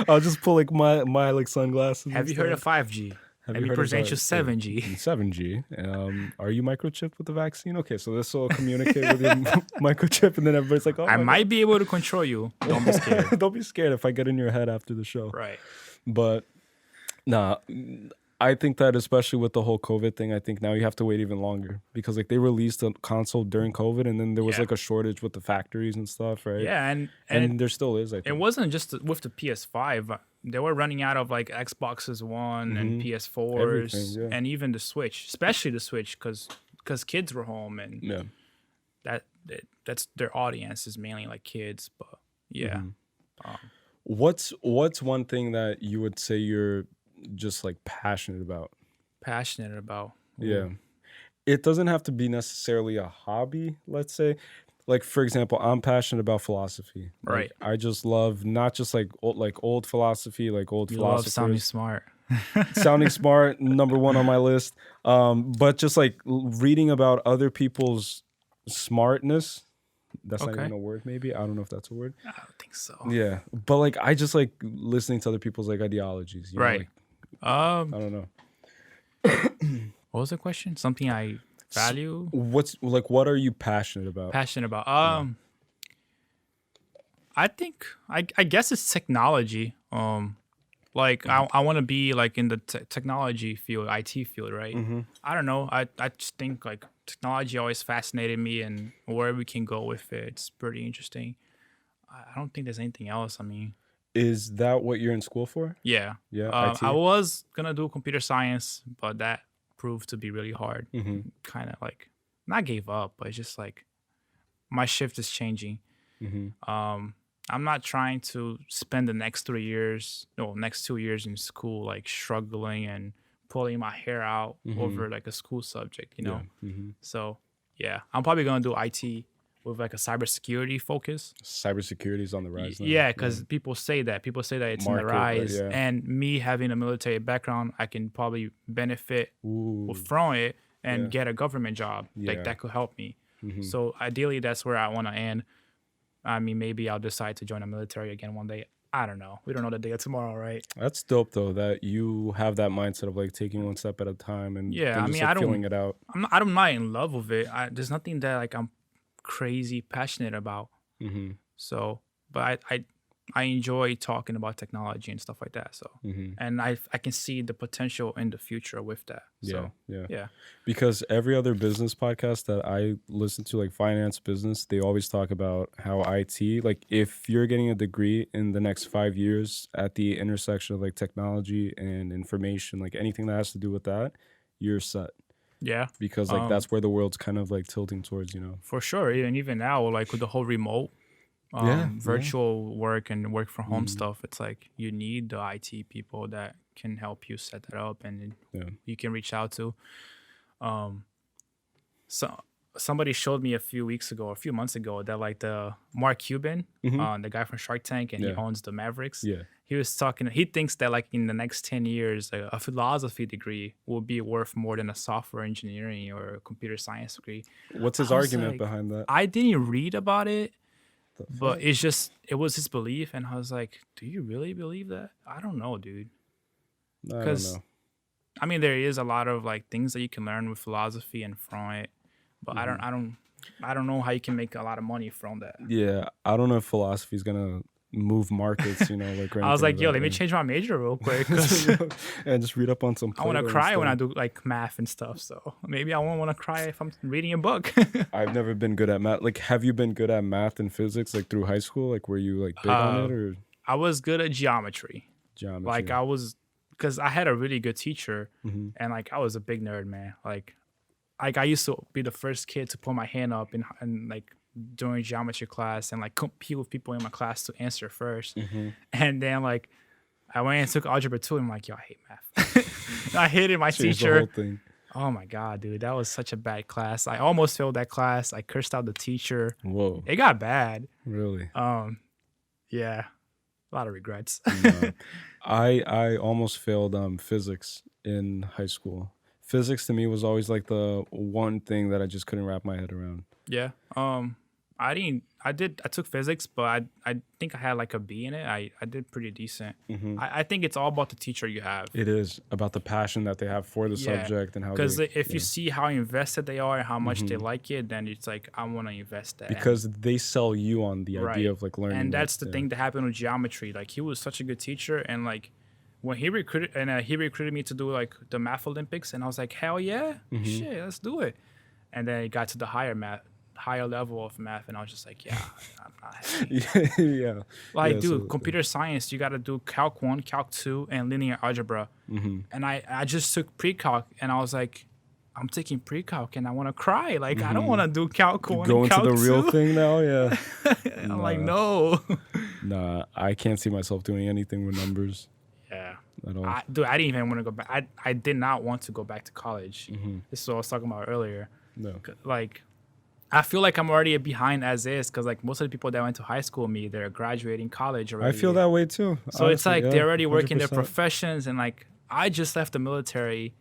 I'll just pull like my like sunglasses. Have you heard of 5G? Let me present you 7G. 7G. Are you microchipped with the vaccine? Okay, so this will communicate with your microchip, and then everybody's like, "Oh, I might be able to control you. Don't be scared. Don't be scared if I get in your head after the show." Right. But nah, I think that especially with the whole COVID thing, I think now you have to wait even longer because like they released a console during COVID, and then there was like a shortage with the factories and stuff, right? Yeah, and there still is. I think it wasn't just with the PS5. They were running out of like Xboxes One and PS4s and even the Switch, especially the Switch, because kids were home and that's their audience is mainly like kids. But yeah, what's one thing that you would say you're just like passionate about? Passionate about? Yeah, it doesn't have to be necessarily a hobby. Let's say. Like, for example, I'm passionate about philosophy. Like, right. I just love not just like old philosophy, like old philosophers. Love sounding smart. Sounding smart, number one on my list. But just like reading about other people's smartness. That's not even a word, maybe. I don't know if that's a word. I don't think so. Yeah. But like I just like listening to other people's like ideologies. You know? Right. I don't know. What was the question? Something I value? What are you passionate about? Passionate about. I think I guess it's technology. Like I want to be like in the technology field, IT field, right? I don't know. I just think like technology always fascinated me, and where we can go with it, it's pretty interesting. I don't think there's anything else. I mean, is that what you're in school for? Yeah. Yeah. I was gonna do computer science, but that proved to be really hard. Kind of like not gave up, but it's just like my shift is changing. I'm not trying to spend the next 2 years in school like struggling and pulling my hair out over like a school subject, you know. So yeah, I'm probably gonna do IT with like a cybersecurity focus. Cybersecurity is on the rise now. Yeah, because people say that it's on the rise, and me having a military background, I can probably benefit from it and get a government job. Like that could help me. So ideally, that's where I want to end. I mean, maybe I'll decide to join the military again one day. I don't know. We don't know the day of tomorrow, right? That's dope though, that you have that mindset of like taking one step at a time and feeling it out. I'm not in love with it. There's nothing that like I'm crazy passionate about. So, but I enjoy talking about technology and stuff like that. So, and I can see the potential in the future with that. So, yeah. Because every other business podcast that I listen to, like finance, business, they always talk about how IT, like if you're getting a degree in the next 5 years at the intersection of like technology and information, like anything that has to do with that, you're set. Yeah. Because like that's where the world's kind of like tilting towards, you know. For sure. And even now, like with the whole remote virtual work and work from home stuff, it's like you need the IT people that can help you set that up and you can reach out to. So somebody showed me a few months ago that like the Mark Cuban, the guy from Shark Tank, and he owns the Mavericks. He was talking, he thinks that like in the next 10 years, a philosophy degree will be worth more than a software engineering or a computer science degree. What's his argument behind that? I didn't read about it. But it was his belief, and I was like, "Do you really believe that?" I don't know, dude. Because I mean, there is a lot of like things that you can learn with philosophy and from it, but I don't know how you can make a lot of money from that. Yeah, I don't know if philosophy is gonna move markets, you know, like. I was like, yo, let me change my major real quick. And just read up on some. I want to cry when I do like math and stuff, so maybe I won't want to cry if I'm reading a book. I've never been good at math. Like, have you been good at math and physics like through high school? Like, were you like big on it or? I was good at geometry. Like I was, because I had a really good teacher, and like I was a big nerd, man. Like I used to be the first kid to put my hand up and like during geometry class and like compete with people in my class to answer first. And then like I went and took algebra 2 and I'm like, yo, I hate math. I hated my teacher. The whole thing. Oh my God, dude. That was such a bad class. I almost failed that class. I cursed out the teacher. Whoa. It got bad. Really? Yeah. A lot of regrets. No. I almost failed physics in high school. Physics to me was always like the one thing that I just couldn't wrap my head around. Yeah. I took physics, but I think I had like a B in it. I did pretty decent. I think it's all about the teacher you have. It is about the passion that they have for the subject and how because if you see how invested they are and how much they like it, then it's like I want to invest that. Because they sell you on the idea of like learning. And that's the thing that happened with geometry. Like he was such a good teacher, and like when he recruited me to do like the math Olympics, and I was like, hell yeah, shit, let's do it. And then it got to the higher level of math, and I was just like, yeah, I'm not happy. Like, dude, so, computer science, you got to do Calc 1, Calc 2, and linear algebra. And I just took pre-calc, and I was like, I'm taking pre-calc, and I want to cry. Like, I don't want to do Calc 1 Go and Calc 2. into the real thing now, yeah. I'm like, no. Nah, I can't see myself doing anything with numbers. Yeah. At all. I didn't even want to go back. I did not want to go back to college. This is what I was talking about earlier. No. Like, I feel like I'm already behind as is because like most of the people that went to high school with me, they're graduating college already. I feel that way too. So honestly, it's like they're already working 100%. Their professions, and like I just left the military,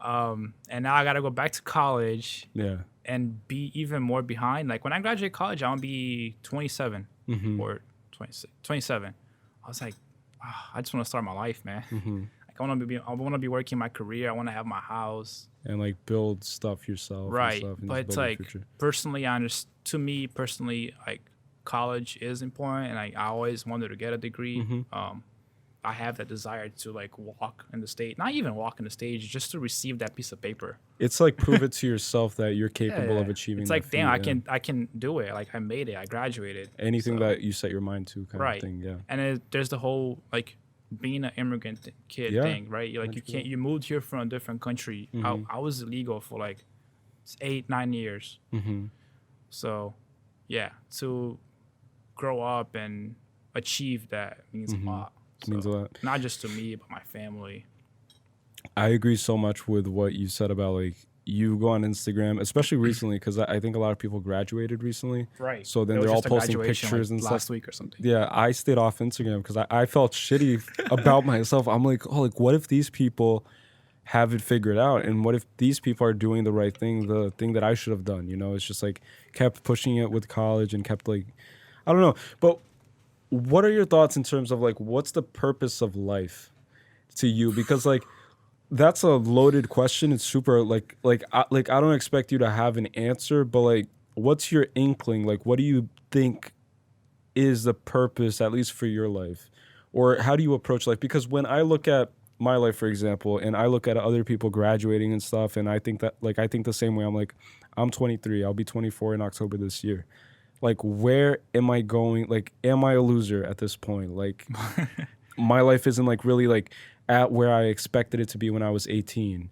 and now I gotta go back to college. Yeah. And be even more behind. Like when I graduate college, I'm gonna be 27 or 26, 27. I was like, I just want to start my life, man. Like I want to be working my career. I want to have my house and like build stuff yourself. Right, and but it's like personally, to me personally, like college is important, and I always wanted to get a degree. I have that desire to like walk in the stage, not even walk in the stage, just to receive that piece of paper. It's like prove it to yourself that you're capable of achieving. It's like, damn, I can do it. Like I made it. I graduated. Anything that you set your mind to, kind of thing. Yeah. And there's the whole like being an immigrant kid thing, right? Like you moved here from a different country. I was illegal for like 8-9 years. So, yeah, to grow up and achieve that means a lot. So, means a lot. Not just to me, but my family. I agree so much with what you said about like you go on Instagram, especially recently, because I think a lot of people graduated recently. Right. So then they're all posting pictures like and last stuff. week or something. Yeah, I stayed off Instagram because I felt shitty about myself. I'm like, oh, like what if these people have it figured out, and what if these people are doing the right thing, the thing that I should have done? You know, it's just like kept pushing it with college and kept like, I don't know, but. What are your thoughts in terms of like what's the purpose of life to you? Because like that's a loaded question. It's super like I don't expect you to have an answer, but like what's your inkling? Like what do you think is the purpose, at least for your life? Or how do you approach life? Because when I look at my life, for example, and I look at other people graduating and stuff, and I think the same way. I'm like, I'm 23. I'll be 24 in October this year. Like, where am I going? Like, am I a loser at this point? Like, my life isn't, like, really, like, at where I expected it to be when I was 18.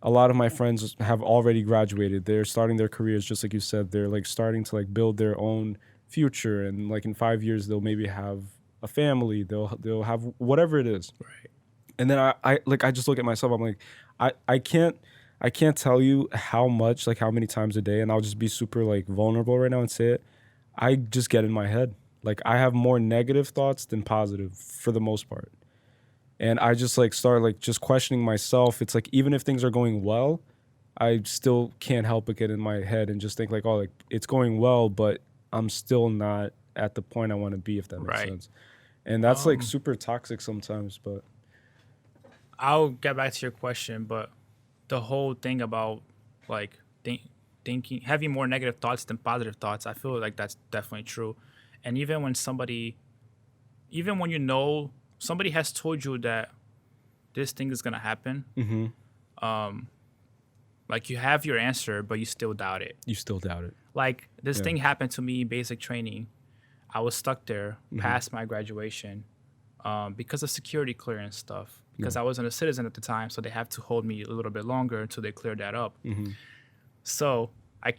A lot of my friends have already graduated. They're starting their careers, just like you said. They're, like, starting to, like, build their own future. And, like, in 5 years, they'll maybe have a family. They'll have whatever it is. Right. And then I just look at myself. I'm like, I can't tell you how much, like, how many times a day, and I'll just be super, like, vulnerable right now and say it. I just get in my head. Like I have more negative thoughts than positive for the most part. And I just like start like just questioning myself. It's like even if things are going well, I still can't help but get in my head and just think like, oh, like it's going well, but I'm still not at the point I want to be, if that makes sense. And that's like super toxic sometimes, but I'll get back to your question, but the whole thing about like thinking, having more negative thoughts than positive thoughts, I feel like that's definitely true. And even when you know somebody has told you that this thing is gonna happen, like you have your answer, but you still doubt it. Like this thing happened to me in basic training. I was stuck there past my graduation because of security clearance stuff. Because I wasn't a citizen at the time, so they have to hold me a little bit longer until they clear that up. So I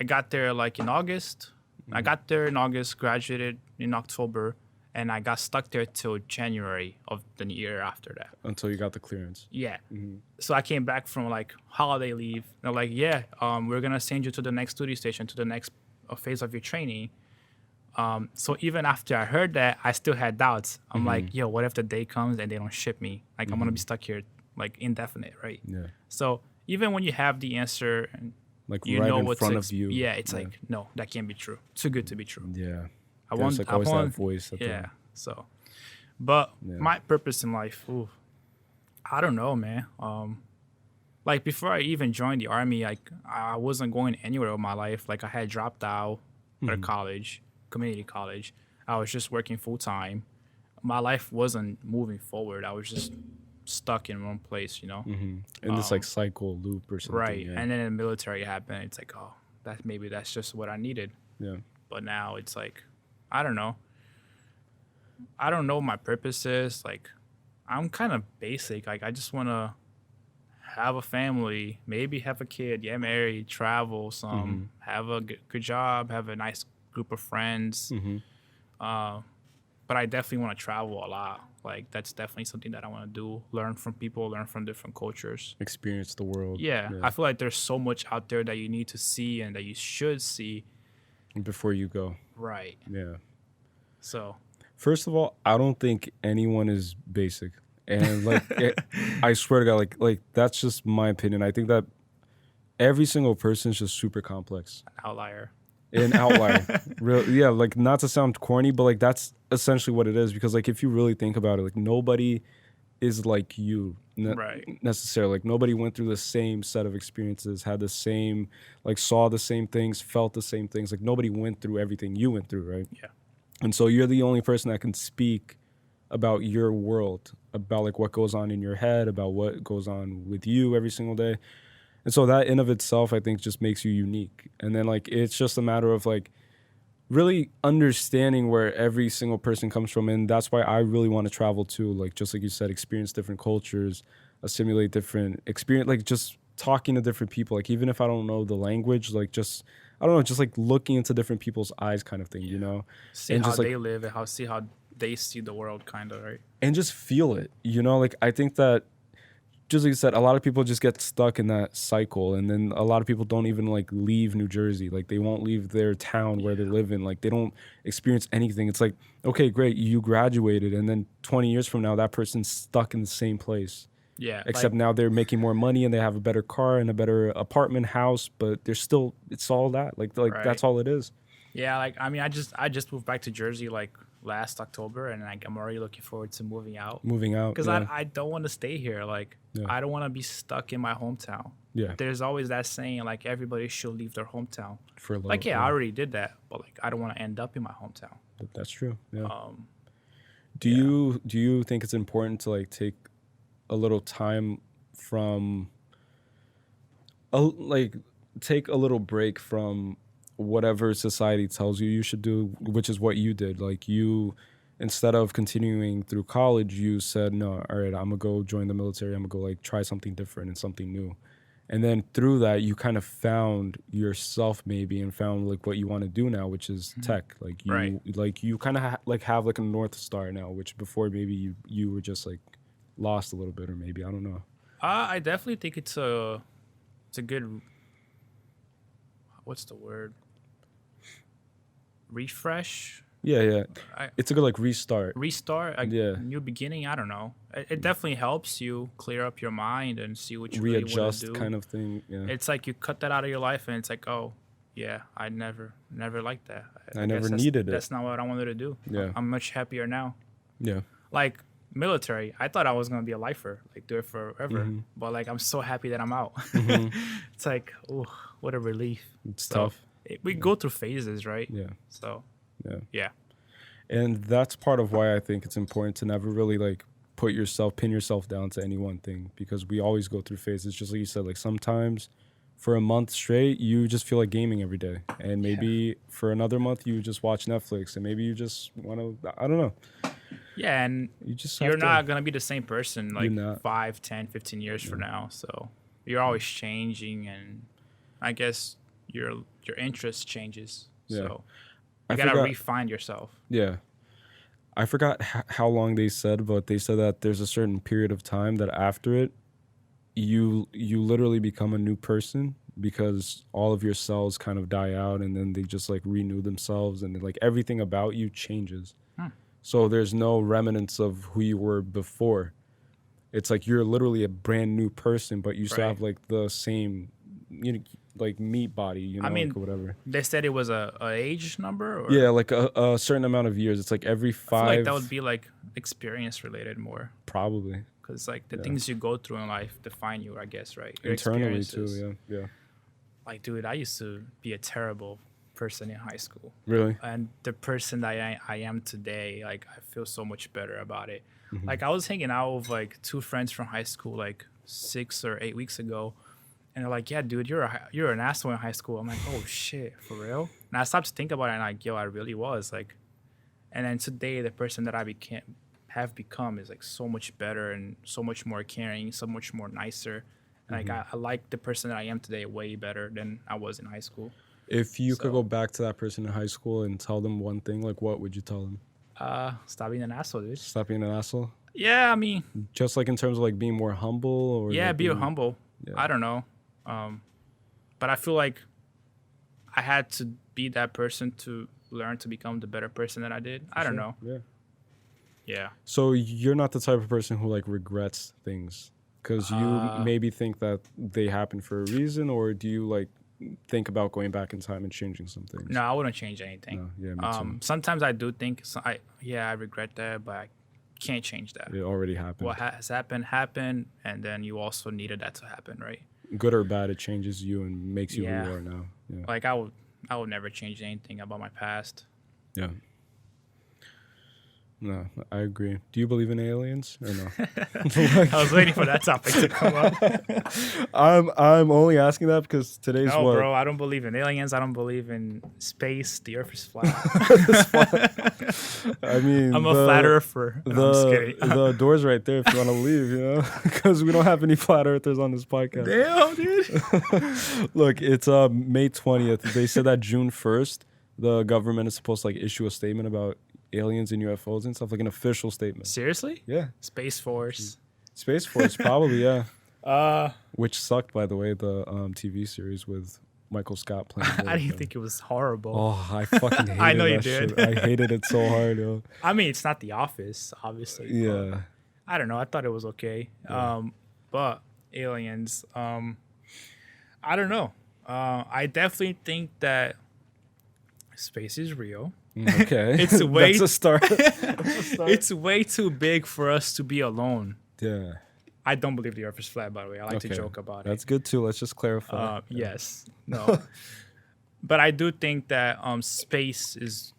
got there like in August. I got there in August, graduated in October, and I got stuck there till January of the year after that. Until you got the clearance. Yeah. So I came back from like holiday leave. They're like, yeah, we're gonna send you to the next duty station, to the next phase of your training. So even after I heard that, I still had doubts. I'm like, yo, what if the day comes and they don't ship me? Like I'm gonna be stuck here like indefinite, right? Yeah. So even when you have the answer, like you right know in what front to of you. Yeah, it's like, no, that can't be true. Too good to be true. Yeah. I There's want like I always want that voice. yeah. So, but Yeah. my purpose in life, ooh, I don't know, man. Like before I even joined the army, like I wasn't going anywhere with my life. Like I had dropped out of college, community college. I was just working full time. My life wasn't moving forward. I was just stuck in one place, In this like cycle loop or something. Right. Yeah. And then the military happened. It's like, oh, that's just what I needed. Yeah. But now it's like, I don't know. I don't know what my purpose is. Like, I'm kind of basic. Like, I just want to have a family, maybe have a kid, get married, travel some, have a good job, have a nice group of friends. But I definitely want to travel a lot. Like, that's definitely something that I want to do. Learn from people, learn from different cultures. Experience the world. Yeah. I feel like there's so much out there that you need to see and that you should see. Before you go. Right. Yeah. So. First of all, I don't think anyone is basic. And like, I swear to God, like that's just my opinion. I think that every single person is just super complex. Outlier. An outlier. Yeah, like not to sound corny, but like that's essentially what it is. Because like if you really think about it, like nobody is like you necessarily. Like nobody went through the same set of experiences, had the same, like saw the same things, felt the same things. Like nobody went through everything you went through, right? Yeah. And so you're the only person that can speak about your world, about like what goes on in your head, about what goes on with you every single day. And so that in of itself, I think just makes you unique. And then like, it's just a matter of like really understanding where every single person comes from. And that's why I really want to travel too. Like, just like you said, experience different cultures, assimilate different experience, like just talking to different people. Like, even if I don't know the language, like just, I don't know, just like looking into different people's eyes kind of thing, you know? See and how just, like, they live and see how they see the world, kind of, right? And just feel it, you know? Like, I think that, just like you said, a lot of people just get stuck in that cycle. And then a lot of people don't even like leave New Jersey. Like they won't leave their town where they live in. Like they don't experience anything. It's like, okay, great, you graduated. And then 20 years from now, that person's stuck in the same place. Yeah. Except like, now they're making more money and they have a better car and a better apartment, house, but they're still, it's all that. Like right. That's all it is. Yeah, like I mean, I just moved back to Jersey like last October, and like I'm already looking forward to moving out. Because I don't want to stay here. Like I don't want to be stuck in my hometown. Yeah. There's always that saying like everybody should leave their hometown. For a little, like I already did that, but like I don't want to end up in my hometown. That's true. Yeah. Do you think it's important to like take a little time from take a little break from whatever society tells you should do, which is what you did? Like you, instead of continuing through college, you said, no, all right, I'm gonna go join the military. I'm gonna go like try something different and something new. And then through that, you kind of found yourself maybe and found like what you want to do now, which is tech. Like you, like you kind of have like a North Star now, which before maybe you were just like lost a little bit, or maybe, I don't know. I definitely think it's a good, what's the word? Refresh. Yeah. It's a good like restart. New beginning. I don't know. It definitely helps you clear up your mind and see what you really want to do. Kind of thing. Yeah. It's like you cut that out of your life, and it's like, oh, yeah, I never liked that. I never needed it. That's not what I wanted to do. Yeah. I'm much happier now. Yeah. Like military, I thought I was gonna be a lifer, like do it forever. But like I'm so happy that I'm out. It's like, oh, what a relief. It's tough. We go through phases, right? Yeah. So yeah. And that's part of why I think it's important to never really like pin yourself down to any one thing, because we always go through phases. Just like you said, like sometimes for a month straight, you just feel like gaming every day. And maybe for another month, you just watch Netflix, and maybe you just want to, I don't know. Yeah, and you're not going to be the same person like 5, 10, 15 years from now. So you're always changing, and I guess your interest changes. Yeah. So you got to refine yourself. Yeah. I forgot how long they said, but they said that there's a certain period of time that after it, you literally become a new person, because all of your cells kind of die out, and then they just like renew themselves, and like everything about you changes. So there's no remnants of who you were before. It's like you're literally a brand new person, but you still have like the same, like meat body, you know, I mean, like whatever. They said it was a age number, or Yeah, like a certain amount of years. It's like every I feel like 5. that would be like experience related more, Probably because like the things you go through in life define you, I guess, right? Your internally too. experiences. Yeah. Like, dude, I used to be a terrible person in high school, Really? and the person that I am today, like, I feel so much better about it. Mm-hmm. Like, I was hanging out with like 2 friends from high school like 6 or 8 weeks ago, and they're like, "Yeah, dude, you're an asshole in high school." I'm like, "Oh shit, for real?" And I stopped to think about it, and like, yo, I really was like. And then today, the person that I have become is like so much better and so much more caring, so much more nicer. And like I like the person that I am today way better than I was in high school. If you could go back to that person in high school and tell them one thing, like what would you tell them? Stop being an asshole, dude. Stop being an asshole. Yeah, I mean, Just like in terms of like being more humble, or yeah, like be being, humble. Yeah. I don't know, but I feel like I had to be that person to learn to become the better person that I did. I don't know. Yeah. Yeah. So you're not the type of person who like regrets things because you maybe think that they happen for a reason, or do you like think about going back in time and changing some things? No, I wouldn't change anything. No, yeah, me too. Sometimes I do think I regret that, but I can't change that. It already happened. What has happened, and then you also needed that to happen, right? Good or bad, it changes you and makes you who you are now. Yeah. Like I would never change anything about my past. Yeah. No, I agree. Do you believe in aliens or no? I was waiting for that topic to come up. I'm only asking that because today's No, what? bro, I don't believe in aliens. I don't believe in space. The Earth is flat. I mean, I'm a flat earther. No, I'm just kidding. The door's right there if you want to leave, you know, because we don't have any flat earthers on this podcast. Damn, dude. Look, it's May 20th. They said that June 1st, the government is supposed to like issue a statement about aliens and UFOs and stuff, like an official statement. Seriously? Yeah. Space Force. Space Force, probably, yeah. Which sucked, by the way, the TV series with Michael Scott playing. I didn't think it was horrible. Oh, I fucking hated I know you that did. shit. I hated it so hard, yo. I mean, it's not The Office, obviously. Yeah. I don't know. I thought it was okay. Yeah. But aliens, I don't know. I definitely think that space is real. Okay. It's way That's a start. It's way too big for us to be alone. Yeah. I don't believe the Earth is flat, by the way. I like to joke about it. That's good too. Let's just clarify. Yes. No. But I do think that space is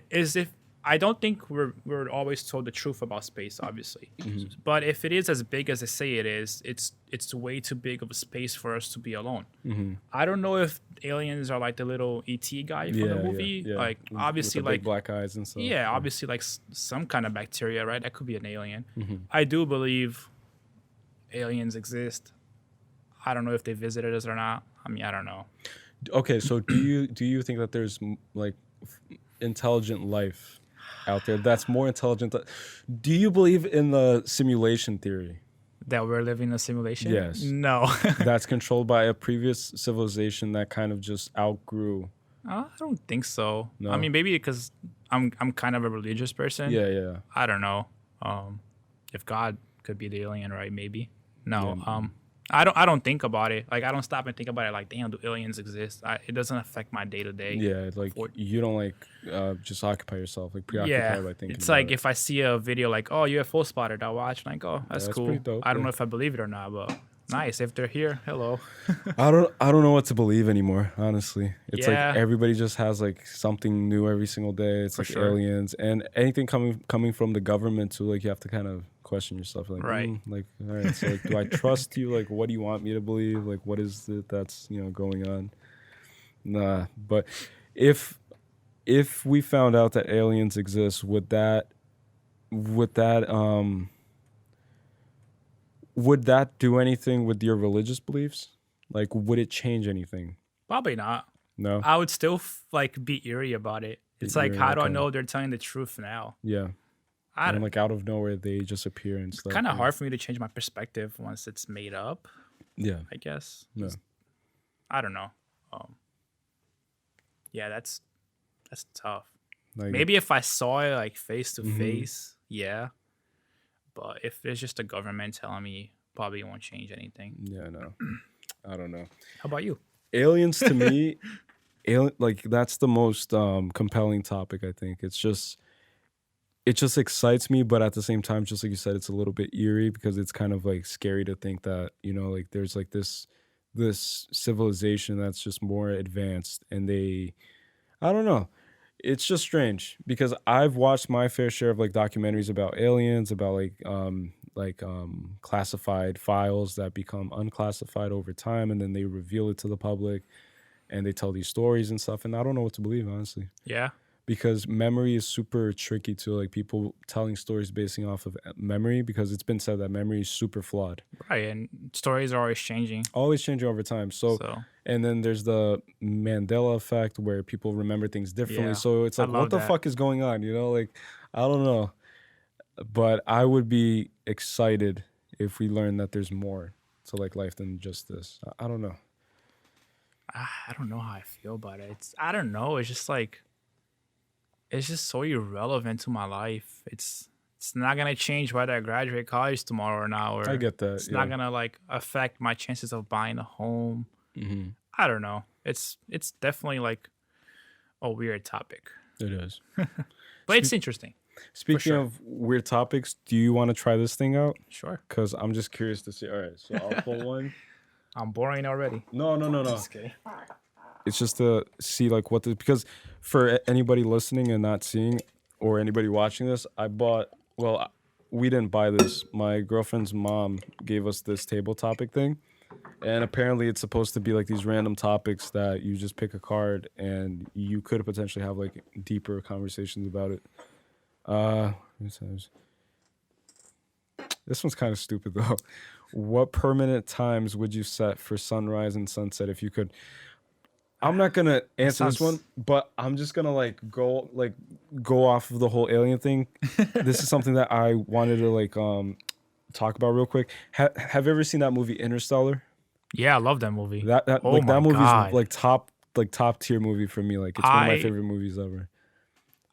if I don't think we're always told the truth about space, obviously. Mm-hmm. But if it is as big as they say it is, it's way too big of a space for us to be alone. Mm-hmm. I don't know if aliens are like the little ET guy from the movie. Yeah. Like obviously, with the like big black eyes and stuff. Yeah, obviously, like some kind of bacteria, right? That could be an alien. Mm-hmm. I do believe aliens exist. I don't know if they visited us or not. I mean, I don't know. Okay, so do you think that there's like intelligent life out there that's more intelligent? Do you believe in the simulation theory? That we're living in a simulation? Yes. No. That's controlled by a previous civilization that kind of just outgrew. I don't think so. No? I mean, maybe because I'm kind of a religious person. Yeah. I don't know. If God could be the alien, right? Maybe. No. Yeah. I don't think about it. Like I don't stop and think about it. Like, damn, do aliens exist? It doesn't affect my day to day. Yeah, like you don't like just occupy yourself, like preoccupied by thinking. It's like if I see a video like, oh, UFO spotted, I'll watch. Like, oh, that's cool. pretty dope, I don't know if I believe it or not, but nice. If they're here, hello. I don't know what to believe anymore. Honestly, it's Yeah. like everybody just has like something new every single day. It's For like sure. aliens and anything coming from the government too. Like you have to kind of question yourself. Like, Right. like all right, so like, do I trust you? Like, what do you want me to believe? Like, what is it that's going on? Nah, but if we found out that aliens exist, would that do anything with your religious beliefs? Like, would it change anything? Probably not. No. I would still be eerie about it. It's like, eerie, how do I okay. know they're telling the truth now? Yeah. I And don't. like out of nowhere, they just appear and stuff. Kind of hard for me to change my perspective once it's made up. Yeah. I guess. Yeah. I don't know. Yeah, that's tough. Like, Maybe if I saw it like face to Mhm. face, yeah. But if it's just the government telling me, probably won't change anything. Yeah. No. I don't know. How about you? aliens to me, like that's the most compelling topic. I think it just excites me, but at the same time, just like you said, it's a little bit eerie because it's kind of like scary to think that, you know, like there's like this civilization that's just more advanced, and I don't know. It's just strange because I've watched my fair share of like documentaries about aliens, about classified files that become unclassified over time, and then they reveal it to the public, and they tell these stories and stuff. And I don't know what to believe, honestly. Yeah. Because memory is super tricky to like people telling stories basing off of memory, because it's been said that memory is super flawed. Right, and stories are always changing. Always changing over time. So and then there's the Mandela effect where people remember things differently. Yeah. So it's like, what the fuck is going on? You know, like, I don't know. But I would be excited if we learn that there's more to like life than just this. I don't know. I don't know how I feel about it. I don't know. It's just like, it's just so irrelevant to my life. It's not gonna change whether I graduate college tomorrow or not. Or I get that. It's not gonna like affect my chances of buying a home. Mm-hmm. I don't know. It's definitely like a weird topic. It is, but it's interesting. Speaking of weird topics, do you want to try this thing out? Sure. Because I'm just curious to see. All right, so I'll pull one. I'm boring already. No. Just kidding. It's just to see like because for anybody listening and not seeing, or anybody watching this, we didn't buy this. My girlfriend's mom gave us this table topic thing, and apparently it's supposed to be like these random topics that you just pick a card and you could potentially have like deeper conversations about it. This one's kind of stupid though. What permanent times would you set for sunrise and sunset if you could? I'm not gonna answer this one, but I'm just gonna go off of the whole alien thing. This is something that I wanted to talk about real quick. Have you ever seen that movie Interstellar? Yeah, I love that movie. That movie's top tier movie for me. Like, it's one of my favorite movies ever.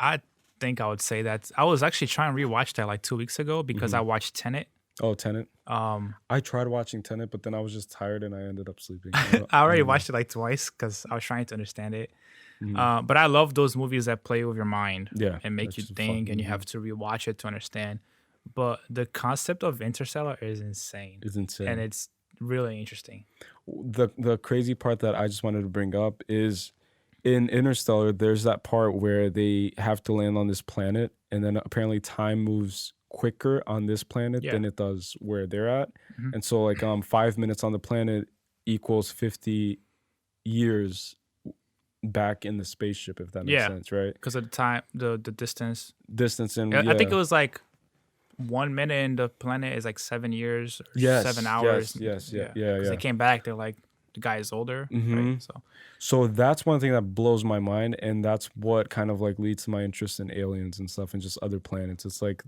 I think I would say that. I was actually trying to rewatch that like 2 weeks ago because I watched Tenet. Oh, Tenet. I tried watching Tenet, but then I was just tired and I ended up sleeping. I already watched it like twice because I was trying to understand it. But I love those movies that play with your mind, and make you think, and you have to rewatch it to understand. But the concept of Interstellar is insane. It's insane, and it's really interesting. The crazy part that I just wanted to bring up is in Interstellar, there's that part where they have to land on this planet, and then apparently time moves quicker on this planet than it does where they're at. And so 5 minutes on the planet equals 50 years back in the spaceship, if that makes sense, right? Because of the time, the distance. And I think it was like 1 minute in the planet is like 7 years or 7 hours. Yes. They came back, they're like, the guy is older, right? So that's one thing that blows my mind, and that's what kind of like leads to my interest in aliens and stuff and just other planets. It's like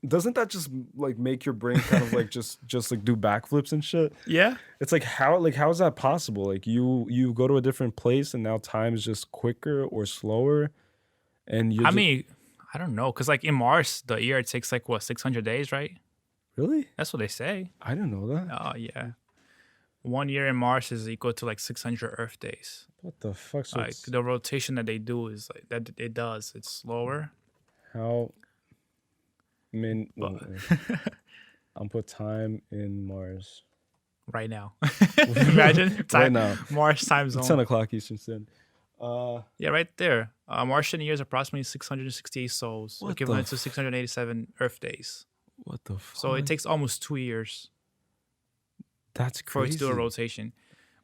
doesn't that just like make your brain kind of like just like do backflips and shit? Yeah. It's like how is that possible? Like you go to a different place and now time is just quicker or slower, and I mean, I don't know, because like in Mars, the year it takes like 600 days, right? Really? That's what they say. I didn't know that. Oh yeah. 1 year in Mars is equal to like 600 Earth days. What the fuck? So like the rotation that they do is like that. It's slower. How? I'll put time in Mars. Right now. Imagine time, right now. Mars time zone. 10 o'clock Eastern Standard. Yeah, right there. Martian years approximately 668 sols, equivalent to 687 Earth days. What the fuck? So it takes almost 2 years. That's crazy. For it to do a rotation.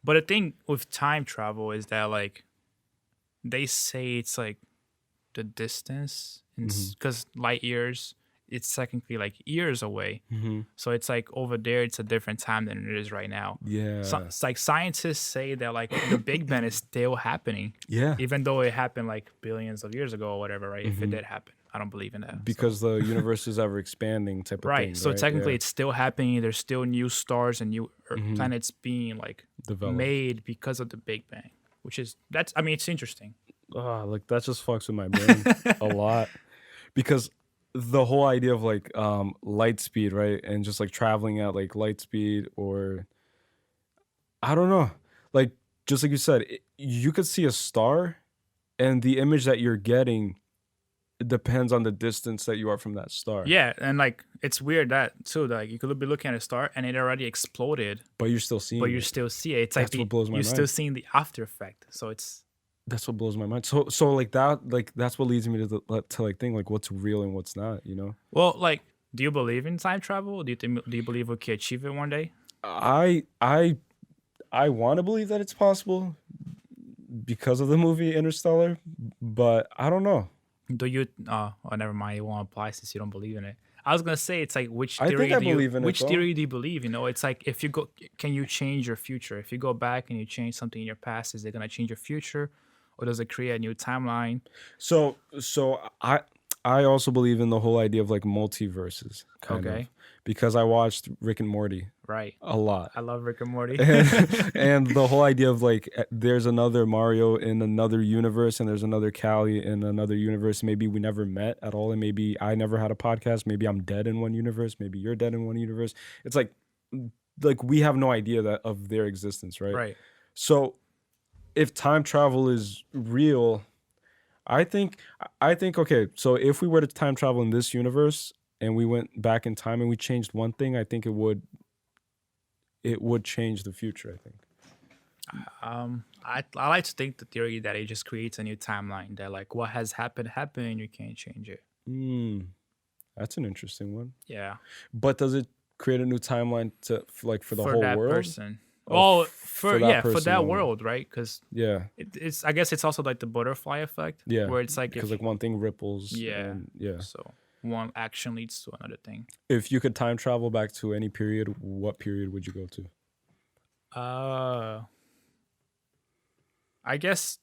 But the thing with time travel is that like they say it's like the distance, because light years, it's technically like years away. So it's like over there, it's a different time than it is right now. Yeah. So it's like scientists say that like the Big Bang is still happening. Yeah. Even though it happened like billions of years ago or whatever, right? If it did happen. I don't believe in that. Because the universe is ever expanding type of thing. So technically it's still happening. There's still new stars and new planets being like developed, made because of the Big Bang, it's interesting. Like that just fucks with my brain a lot, because the whole idea of like light speed, right? And just like traveling at like light speed, or I don't know. Like just like you said, you could see a star, and the image that you're getting, it depends on the distance that you are from that star. Yeah, and like it's weird that too. Like you could be looking at a star and it already exploded, But you're still seeing but you it. still see it. It's That's like what blows my you're mind. still seeing the after effect. So it's That's what blows my mind. So like that, like that's what leads me to like think like what's real and what's not, you know? well, like, do you believe in time travel? Do you believe we can achieve it one day? I want to believe that it's possible because of the movie Interstellar, but I don't know. Do you? Oh, never mind. It won't apply since you don't believe in it. I was gonna say it's like which I theory think I do you believe in it, which though. theory do you believe? You know, it's like if you go, can you change your future? If you go back and you change something in your past, is it gonna change your future, or does it create a new timeline? So I also believe in the whole idea of like multiverses, kind of, Okay. because I watched Rick and Morty Right. a lot. I love Rick and Morty. And the whole idea of like there's another Mario in another universe and there's another Callie in another universe. Maybe we never met at all, and maybe I never had a podcast. Maybe I'm dead in one universe. Maybe you're dead in one universe. It's like we have no idea that of their existence, right? Right. So if time travel is real, I think okay, so if we were to time travel in this universe and we went back in time and we changed one thing, I think it would change the future, I think. I like to think the theory that it just creates a new timeline. That like what has happened, you can't change it. That's an interesting one. Yeah. But does it create a new timeline for the whole that world? person? Oh, Well, for that for person that only. world, right? Because Yeah. it's I guess it's also like the butterfly effect. Yeah. Where it's like Because like one thing ripples. yeah, and yeah. so one action leads to another thing. If you could time travel back to any period, what period would you go to? I guess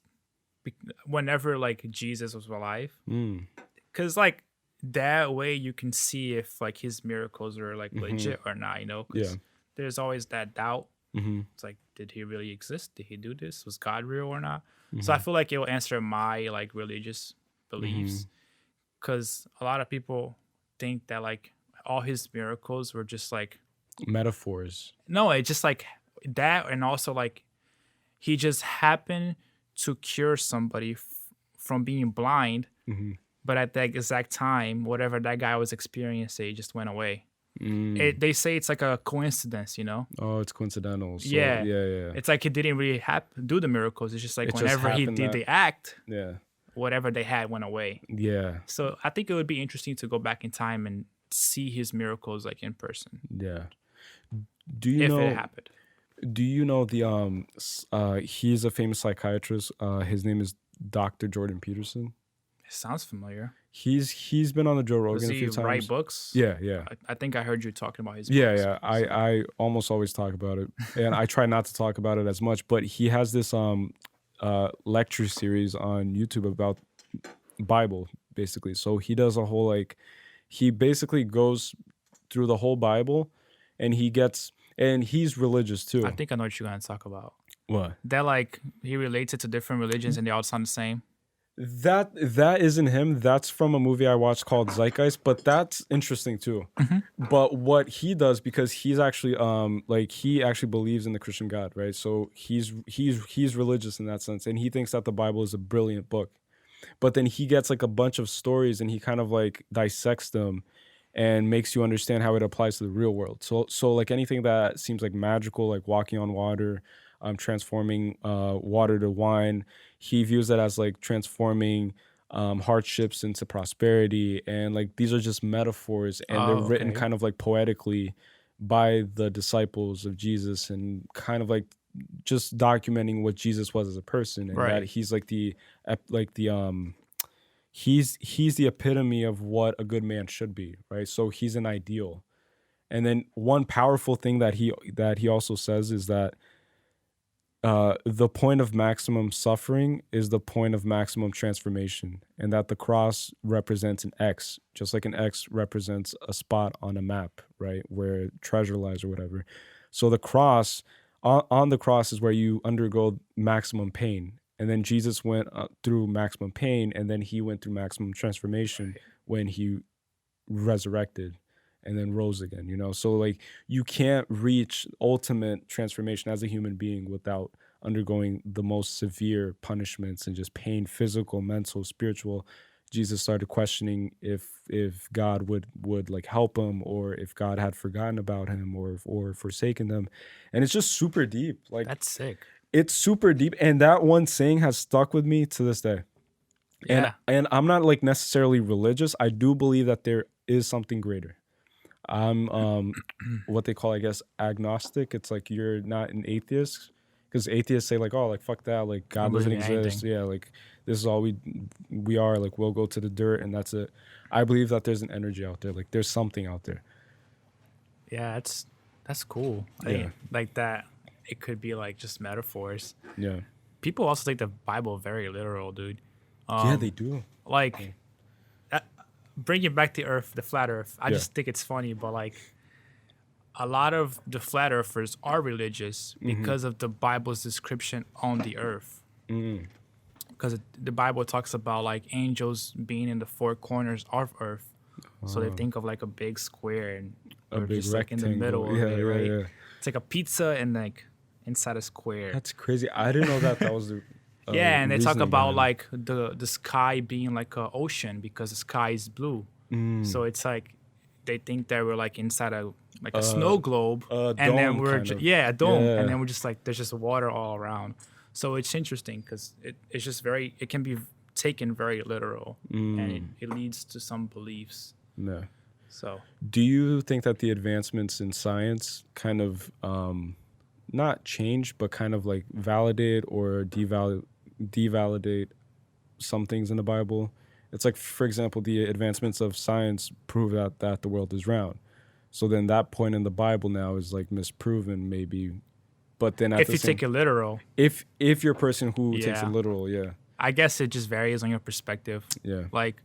whenever like Jesus was alive, Mm. because like that way you can see if like his miracles are like legit or not. You know, 'cause Yeah. there's always that doubt. Mm-hmm. It's like, did he really exist? Did he do this? Was God real or not? So I feel like it will answer my like religious beliefs, because a lot of people think that like all his miracles were just like Metaphors. no, it's just like that, and also like he just happened to cure somebody from being blind, but at that exact time, whatever that guy was experiencing, it just went away. They say it's like a coincidence, you know? Oh, it's coincidental. So, Yeah. yeah. It's like he didn't really do the miracles. It's just like It just whenever he happened did that- the act, Yeah. whatever they had went away. Yeah. So I think it would be interesting to go back in time and see his miracles like in person, Yeah. Do you if know? it happened. Do you know he's a famous psychiatrist. His name is Dr. Jordan Peterson. It sounds familiar. He's been on the Joe Rogan Does a he few times. write books? Yeah. I think I heard you talking about his Yeah, books. yeah. I almost always talk about it, and I try not to talk about it as much. But he has this lecture series on YouTube about Bible, basically. So he does a whole he basically goes through the whole Bible, and he's religious too. I think I know what you're gonna talk about. What? That like he relates it to different religions and they all sound the same. That isn't him. That's from a movie I watched called Zeitgeist, but that's interesting too. But what he does, because he's actually he actually believes in the Christian God, right? So he's religious in that sense, and he thinks that the Bible is a brilliant book. But then he gets like a bunch of stories and he kind of like dissects them and makes you understand how it applies to the real world. So like anything that seems like magical, like walking on water, transforming water to wine, he views it as like transforming hardships into prosperity, and like these are just metaphors, and they're written kind of like poetically by the disciples of Jesus, and kind of like just documenting what Jesus was as a person, and that he's like he's the epitome of what a good man should be, right? So he's an ideal. And then one powerful thing that he also says is that the point of maximum suffering is the point of maximum transformation, and that the cross represents an X, just like an X represents a spot on a map, right, where treasure lies or whatever. So the cross, on the cross is where you undergo maximum pain, and then Jesus went through maximum pain, and then he went through maximum transformation when he resurrected and then rose again, you know? So like you can't reach ultimate transformation as a human being without undergoing the most severe punishments and just pain, physical, mental, spiritual, Jesus started questioning if God would like help him, or if God had forgotten about him, or forsaken them. And it's just super deep. Like, That's sick. it's super deep. And that one saying has stuck with me to this day. Yeah. And I'm not like necessarily religious. I do believe that there is something greater. I'm what they call, I guess, agnostic. It's like you're not an atheist, because atheists say like, oh, like fuck that, like God doesn't exist. Yeah, like this is all we are. Like we'll go to the dirt and that's it. I believe that there's an energy out there. Like there's something out there. Yeah, that's cool. Yeah. Like that. It could be like just metaphors. Yeah. People also take the Bible very literal, dude. Yeah, they do. Like, bring it back to Earth, the flat Earth. I just think it's funny, but like, a lot of the flat earthers are religious because of the Bible's description on the Earth. Because the Bible talks about like angels being in the four corners of Earth, so they think of like a big square and A big just like in the rectangle. middle of it, right? Yeah. It's like a pizza and like inside a square. That's crazy. I didn't know that was the yeah, and they talk reasoning about behind like the sky being like an ocean because the sky is blue. So it's like they think that we're like inside a snow globe, and then we're a dome, and then we're just like there's just water all around. So it's interesting because it's just it can be taken very literal, and it leads to some beliefs. Yeah. So do you think that the advancements in science kind of not change, but kind of like validate or devalidate some things in the Bible? It's like, for example, the advancements of science prove that the world is round. So then that point in the Bible now is like misproven, maybe. But then if you take it literal, if you're a person who takes it literal, I guess it just varies on your perspective. Yeah. Like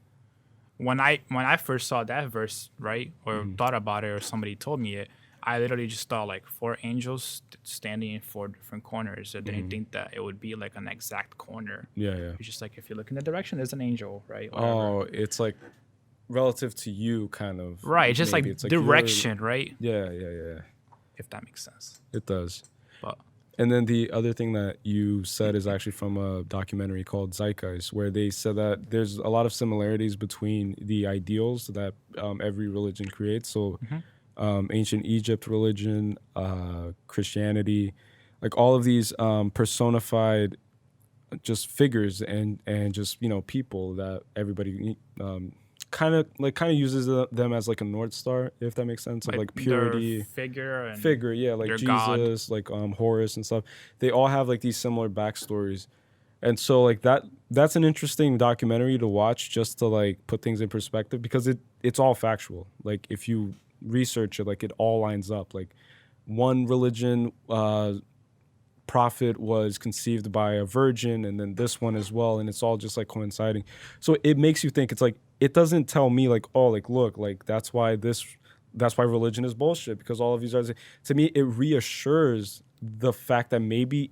when I first saw that verse, right, or thought about it, or somebody told me it, I literally just thought like four angels standing in four different corners. I didn't think that it would be like an exact corner. Yeah. It's just like if you look in the direction, there's an angel, right? Whatever. Oh, it's like relative to you, kind of. Right. It's just like direction, right? Yeah. If that makes sense. It does. But and then the other thing that you said is actually from a documentary called Zeitgeist, where they said that there's a lot of similarities between the ideals that every religion creates. So ancient Egypt religion, Christianity, like all of these personified just figures and just, you know, people that everybody kind of uses them as like a North Star, if that makes sense, of like purity, figure, yeah, like Jesus, God. Like Horus and stuff. They all have like these similar backstories, and so like that's an interesting documentary to watch, just to like put things in perspective, because it's all factual. Like if you research it, like it all lines up. Like one religion prophet was conceived by a virgin, and then this one as well, and it's all just like coinciding. So it makes you think. It's like, it doesn't tell me like, oh, like look, like that's why religion is bullshit, because all of these are. To me, it reassures the fact that maybe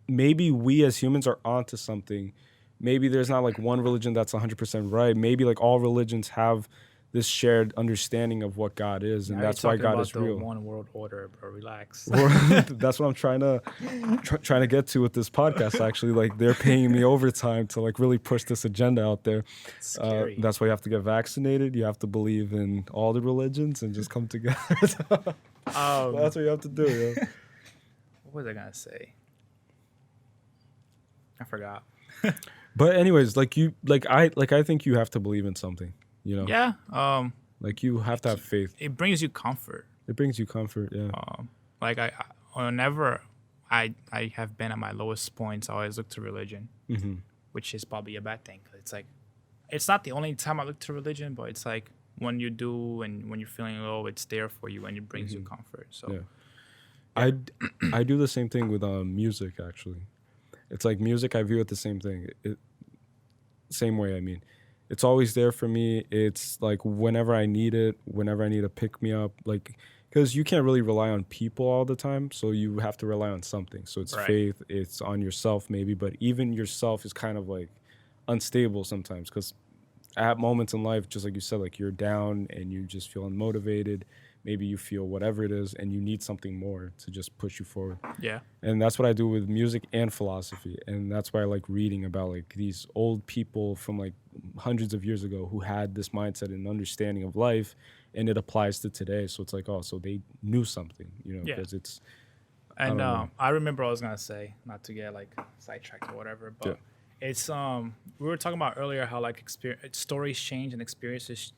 we as humans are onto something. Maybe there's not like one religion that's 100% right. Maybe like all religions have this shared understanding of what God is, and that's why God is real. One world order, bro. Relax. That's what I'm trying to get to with this podcast. Actually, like they're paying me overtime to like really push this agenda out there. That's why you have to get vaccinated. You have to believe in all the religions and just come together. Well, that's what you have to do. Yeah. What was I gonna say? I forgot. But anyways, I think you have to believe in something. You know? Yeah. Like you have to have faith. It brings you comfort. Yeah. Like whenever I have been at my lowest points, I always look to religion, which is probably a bad thing. 'Cause it's like, it's not the only time I look to religion, but it's like when you do and when you're feeling low, it's there for you and it brings you comfort. So yeah. I do the same thing with music, actually. It's like music, I view it the same thing. Same way, I mean. It's always there for me. It's like whenever I need it, whenever I need to pick me up, like, because you can't really rely on people all the time. So you have to rely on something. So it's faith, it's on yourself maybe, but even yourself is kind of like unstable sometimes, because at moments in life, just like you said, like you're down and you just feel unmotivated. maybe you feel whatever it is, and you need something more to just push you forward. Yeah. And that's what I do with music and philosophy. And that's why I like reading about like these old people from like hundreds of years ago who had this mindset and understanding of life, and it applies to today. So it's like, oh, so they knew something, you know, because it's. And I remember I was gonna say, not to get like sidetracked or whatever, but it's we were talking about earlier how like stories change and experiences.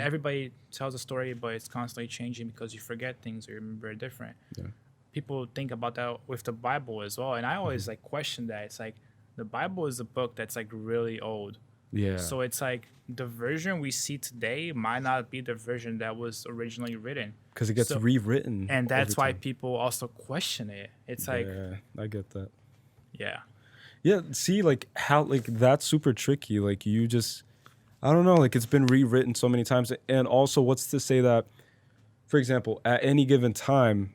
Everybody tells a story, but it's constantly changing because you forget things or you remember it different. Yeah. People think about that with the Bible as well, and I always like question that. It's like the Bible is a book that's like really old. Yeah. So it's like the version we see today might not be the version that was originally written. Because it gets rewritten. And that's why people also question it. It's like... Yeah, I get that. Yeah. Yeah, see, like, how, like, that's super tricky. Like, you just... I don't know, like, it's been rewritten so many times. And also, what's to say that, for example, at any given time,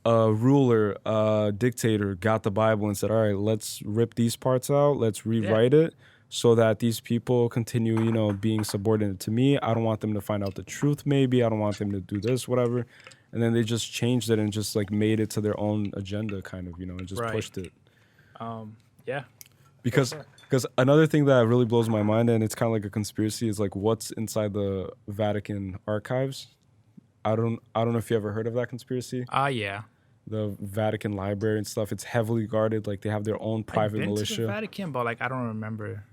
a ruler, a dictator got the Bible and said, all right, let's rip these parts out. Let's rewrite it. So that these people continue, you know, being subordinate to me. I don't want them to find out the truth, maybe. I don't want them to do this, whatever. And then they just changed it and just, like, made it to their own agenda, kind of, you know, and just pushed it. Yeah. Because another thing that really blows my mind, and it's kind of like a conspiracy, is, like, what's inside the Vatican archives. I don't know if you ever heard of that conspiracy. Yeah. The Vatican library and stuff. It's heavily guarded. Like, they have their own private militia. To the Vatican, but, like, I don't remember.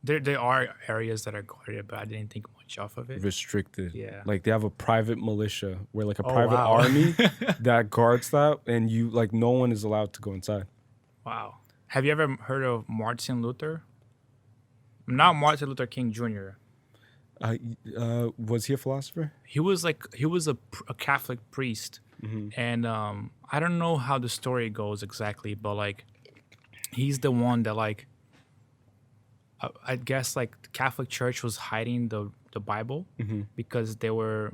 There are areas that are guarded, but I didn't think much off of it. Restricted. Yeah. Like, they have a private militia where, like, a private army that guards that, and you, like, no one is allowed to go inside. Wow. Have you ever heard of Martin Luther? Not Martin Luther King Jr. Was he a philosopher? He was a Catholic priest. Mm-hmm. And I don't know how the story goes exactly, but, like, he's the one that, like, I guess, like, the Catholic Church was hiding the Bible because they were,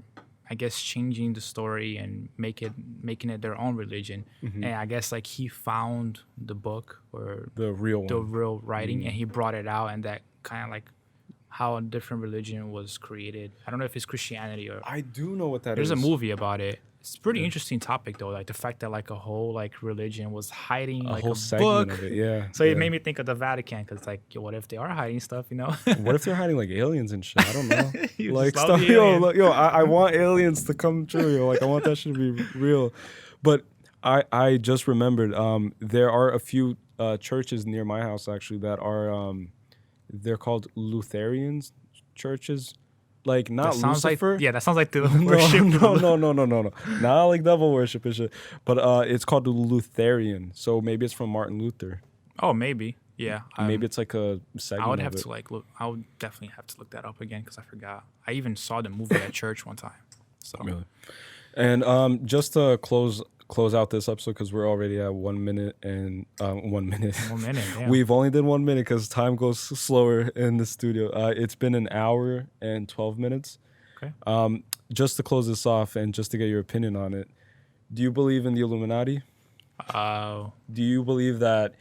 I guess, changing the story and making it their own religion. And I guess, like, he found the book or the real writing, and he brought it out, and that kind of, like, how a different religion was created. I don't know if it's Christianity or... I do know what that is. There's a movie about it. It's a pretty interesting topic, though, like the fact that, like, a whole, like, religion was hiding like whole a segment book. Of it, yeah. So it made me think of the Vatican, because, like, what if they are hiding stuff, you know? What if they're hiding, like, aliens and shit? I don't know. Like, stuff. I want aliens to come true. Yo, like, I want that shit to be real. But I just remembered there are a few churches near my house, actually, that are they're called Lutherans churches. Like, not Lucifer. Like, that sounds like the worship. No. Not like devil worship and shit. But it's called the Lutheran. So maybe it's from Martin Luther. Oh, maybe. Yeah. Maybe it's like a segment. I would have to look. I would definitely have to look that up again because I forgot. I even saw the movie at church one time. So. Really. And just to close out this episode, because we're already at 1 minute and 1 minute. 1 minute, yeah. We've only did 1 minute because time goes slower in the studio. It's been an hour and 12 minutes. Okay. Just to close this off and just to get your opinion on it, do you believe in the Illuminati? Do you believe that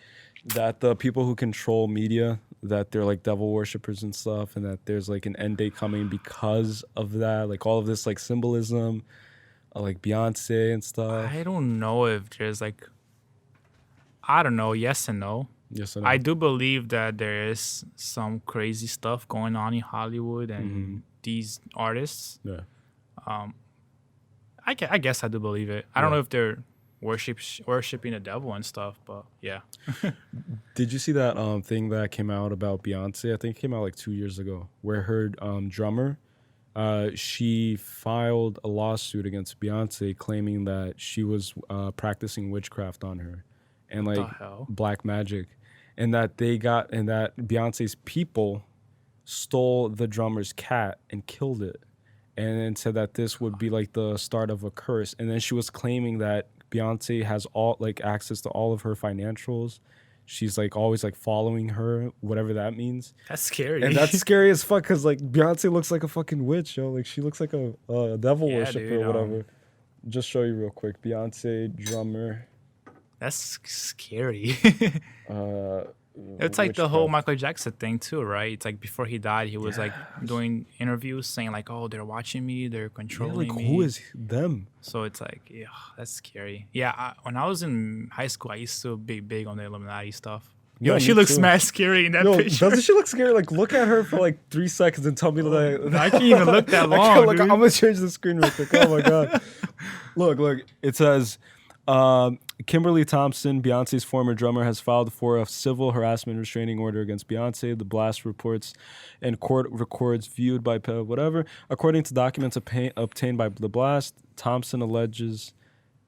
the people who control media, that they're like devil worshippers and stuff, and that there's like an end date coming because of that, like all of this like symbolism, like Beyonce and stuff? I don't know if there's like, I don't know, yes and no. Yes and no. I do believe that there is some crazy stuff going on in Hollywood and these artists. Yeah. I guess I do believe it. I don't know if they're worshiping the devil and stuff, but yeah. Did you see that thing that came out about Beyonce? I think it came out like 2 years ago, where her drummer, she filed a lawsuit against Beyonce claiming that she was practicing witchcraft on her and like black magic, and that Beyonce's people stole the drummer's cat and killed it, and then said that this would be like the start of a curse. And then she was claiming that Beyonce has all like access to all of her financials. She's like always like following her, whatever that means. That's scary. And that's scary as fuck, because like Beyonce looks like a fucking witch, yo. Like she looks like a devil worshiper or whatever. Just show you real quick. Beyonce drummer. That's scary. It's like the whole witchcraft. Michael Jackson thing too, right? It's like before he died, he was like doing interviews saying like, "Oh, they're watching me, they're Yeah, controlling like me." who is them? So it's like, yeah, that's scary. Yeah, when I was in high school, I used to be big on the Illuminati stuff. Yo, Yeah, she me looks too. mad scary in that Yo, picture. doesn't she look scary? Like, look at her for like 3 seconds and tell me that. I can't even look that I long, can't look. dude. I'm gonna change the screen real quick. Oh my god. Look. It says, Kimberly Thompson, Beyonce's former drummer, has filed for a civil harassment restraining order against Beyonce. The blast reports and court records viewed by whatever. According to documents obtained by the blast, Thompson alleges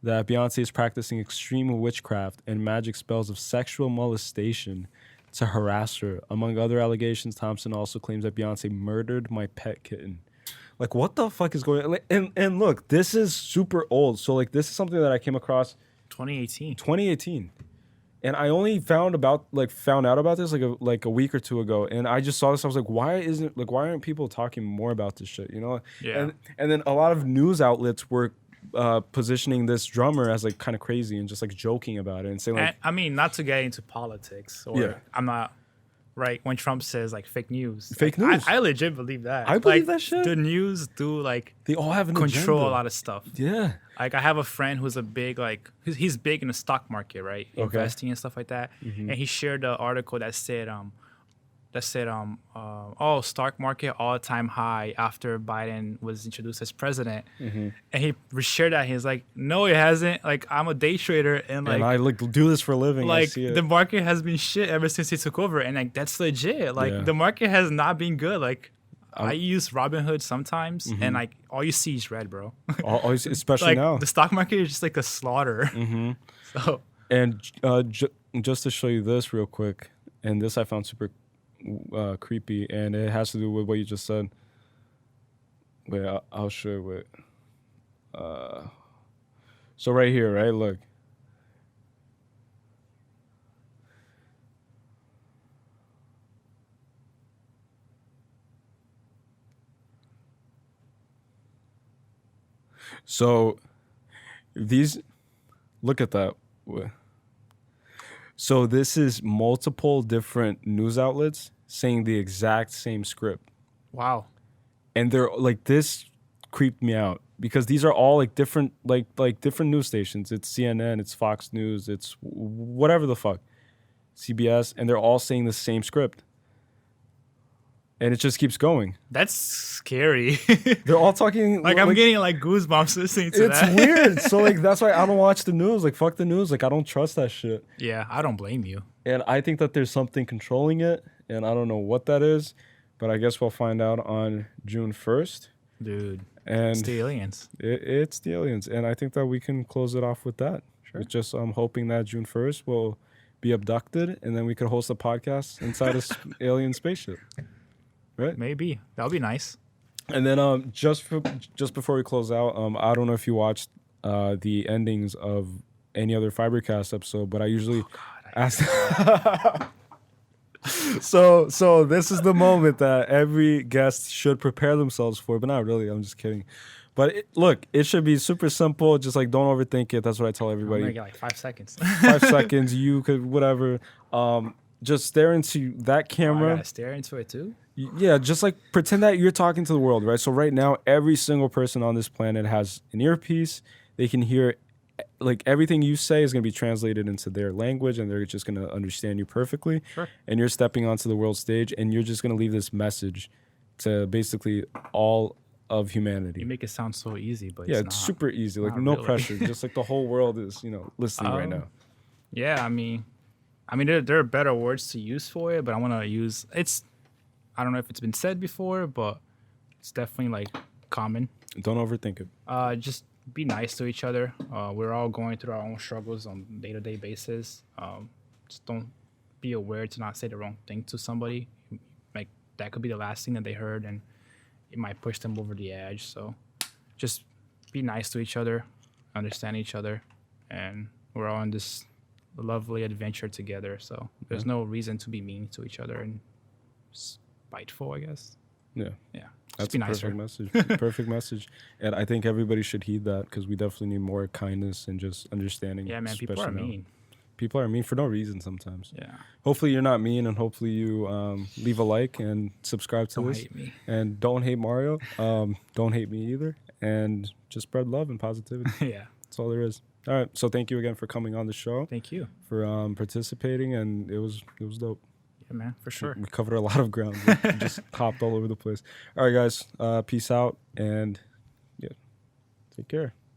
that Beyonce is practicing extreme witchcraft and magic spells of sexual molestation to harass her. Among other allegations, Thompson also claims that Beyonce murdered my pet kitten. Like, what the fuck is going on? Like, and look, this is super old. So, like, this is something that I came across 2018. and I only found out about this like a week or two ago, and I just saw this. I was like, why aren't people talking more about this shit? You know? Yeah. And then a lot of news outlets were positioning this drummer as like kind of crazy and just like joking about it and saying like, And, I mean, not to get into politics, or Yeah. I'm not right when Trump says like fake news. Fake Like, news. I legit believe that. I believe Like, that shit. The news do like they all have an control agenda. a lot of stuff. Yeah. Like I have a friend who's a big he's big in the stock market, right? Investing and stuff like that. And he shared an article that said stock market all time high after Biden was introduced as president. And he shared that he's like, no, it hasn't. Like I'm a day trader and like I like do this for a living. I like see it. the market has been shit ever since he took over, and like that's legit. Like Yeah. the market has not been good. Like I use Robinhood sometimes, and like all you see is red, bro. Always, especially Like now. the stock market is just like a slaughter. So And just to show you this real quick, and this I found super creepy, and it has to do with what you just said. Wait, I'll show you. Wait. So right here, right? Look. So look at that. So this is multiple different news outlets saying the exact same script. wow. And they're like, this creeped me out because these are all like different, like different news stations. It's CNN, it's Fox News, it's whatever the fuck, CBS, and they're all saying the same script. And it just keeps going. That's scary. They're all talking like I'm getting like goosebumps listening to it's that. weird. So like that's why I don't watch the news. Like fuck the news. Like I don't trust that shit. Yeah, I don't blame you. And I think that there's something controlling it, and I don't know what that is, but I guess we'll find out on June 1st. Dude, And it's the aliens. it's the aliens, and I think that we can close it off with that. Sure. It's just I'm hoping that June 1st will be abducted, and then we could host a podcast inside a alien spaceship. Right. Maybe. That would be nice. And then just before we close out, I don't know if you watched the endings of any other Fibercast episode, but I usually ask. So this is the moment that every guest should prepare themselves for, but not really. I'm just kidding. But look, it should be super simple. Just like don't overthink it. That's what I tell I'm everybody. gonna get like 5 seconds. 5 seconds, you could whatever. Just stare into that I camera. gotta stare into it too. Yeah, just like pretend that you're talking to the world, right? So right now, every single person on this planet has an earpiece. They can hear, like everything you say is going to be translated into their language, and they're just going to understand you perfectly. Sure. And you're stepping onto the world stage, and you're just going to leave this message to basically all of humanity. You make it sound so easy, but Yeah, it's it's not. super easy, like Not no really. pressure. Just like the whole world is, listening right now. Yeah, I mean, there are better words to use for it, but I want to use it's. I don't know if it's been said before, but it's definitely like common. Don't overthink it. Just be nice to each other. We're all going through our own struggles on a day-to-day basis. Just don't be aware to not say the wrong thing to somebody. Like that could be the last thing that they heard, and it might push them over the edge. So just be nice to each other, understand each other, and we're all on this lovely adventure together. So there's no reason to be mean to each other and spiteful, I guess. Yeah. Yeah. That's Just be a nicer. perfect message. Perfect message. And I think everybody should heed that because we definitely need more kindness and just understanding. Yeah, man, people are especially now. mean. People are mean for no reason sometimes. Yeah. Hopefully you're not mean, and hopefully you leave a like and subscribe to this. Don't hate me. And don't hate Mario. Don't hate me either. And just spread love and positivity. Yeah. That's all there is. All right. So thank you again for coming on the show. Thank you for participating, and it was dope. Yeah, man, for sure. We covered a lot of ground. We just hopped all over the place. All right, guys. Peace out, and yeah, take care.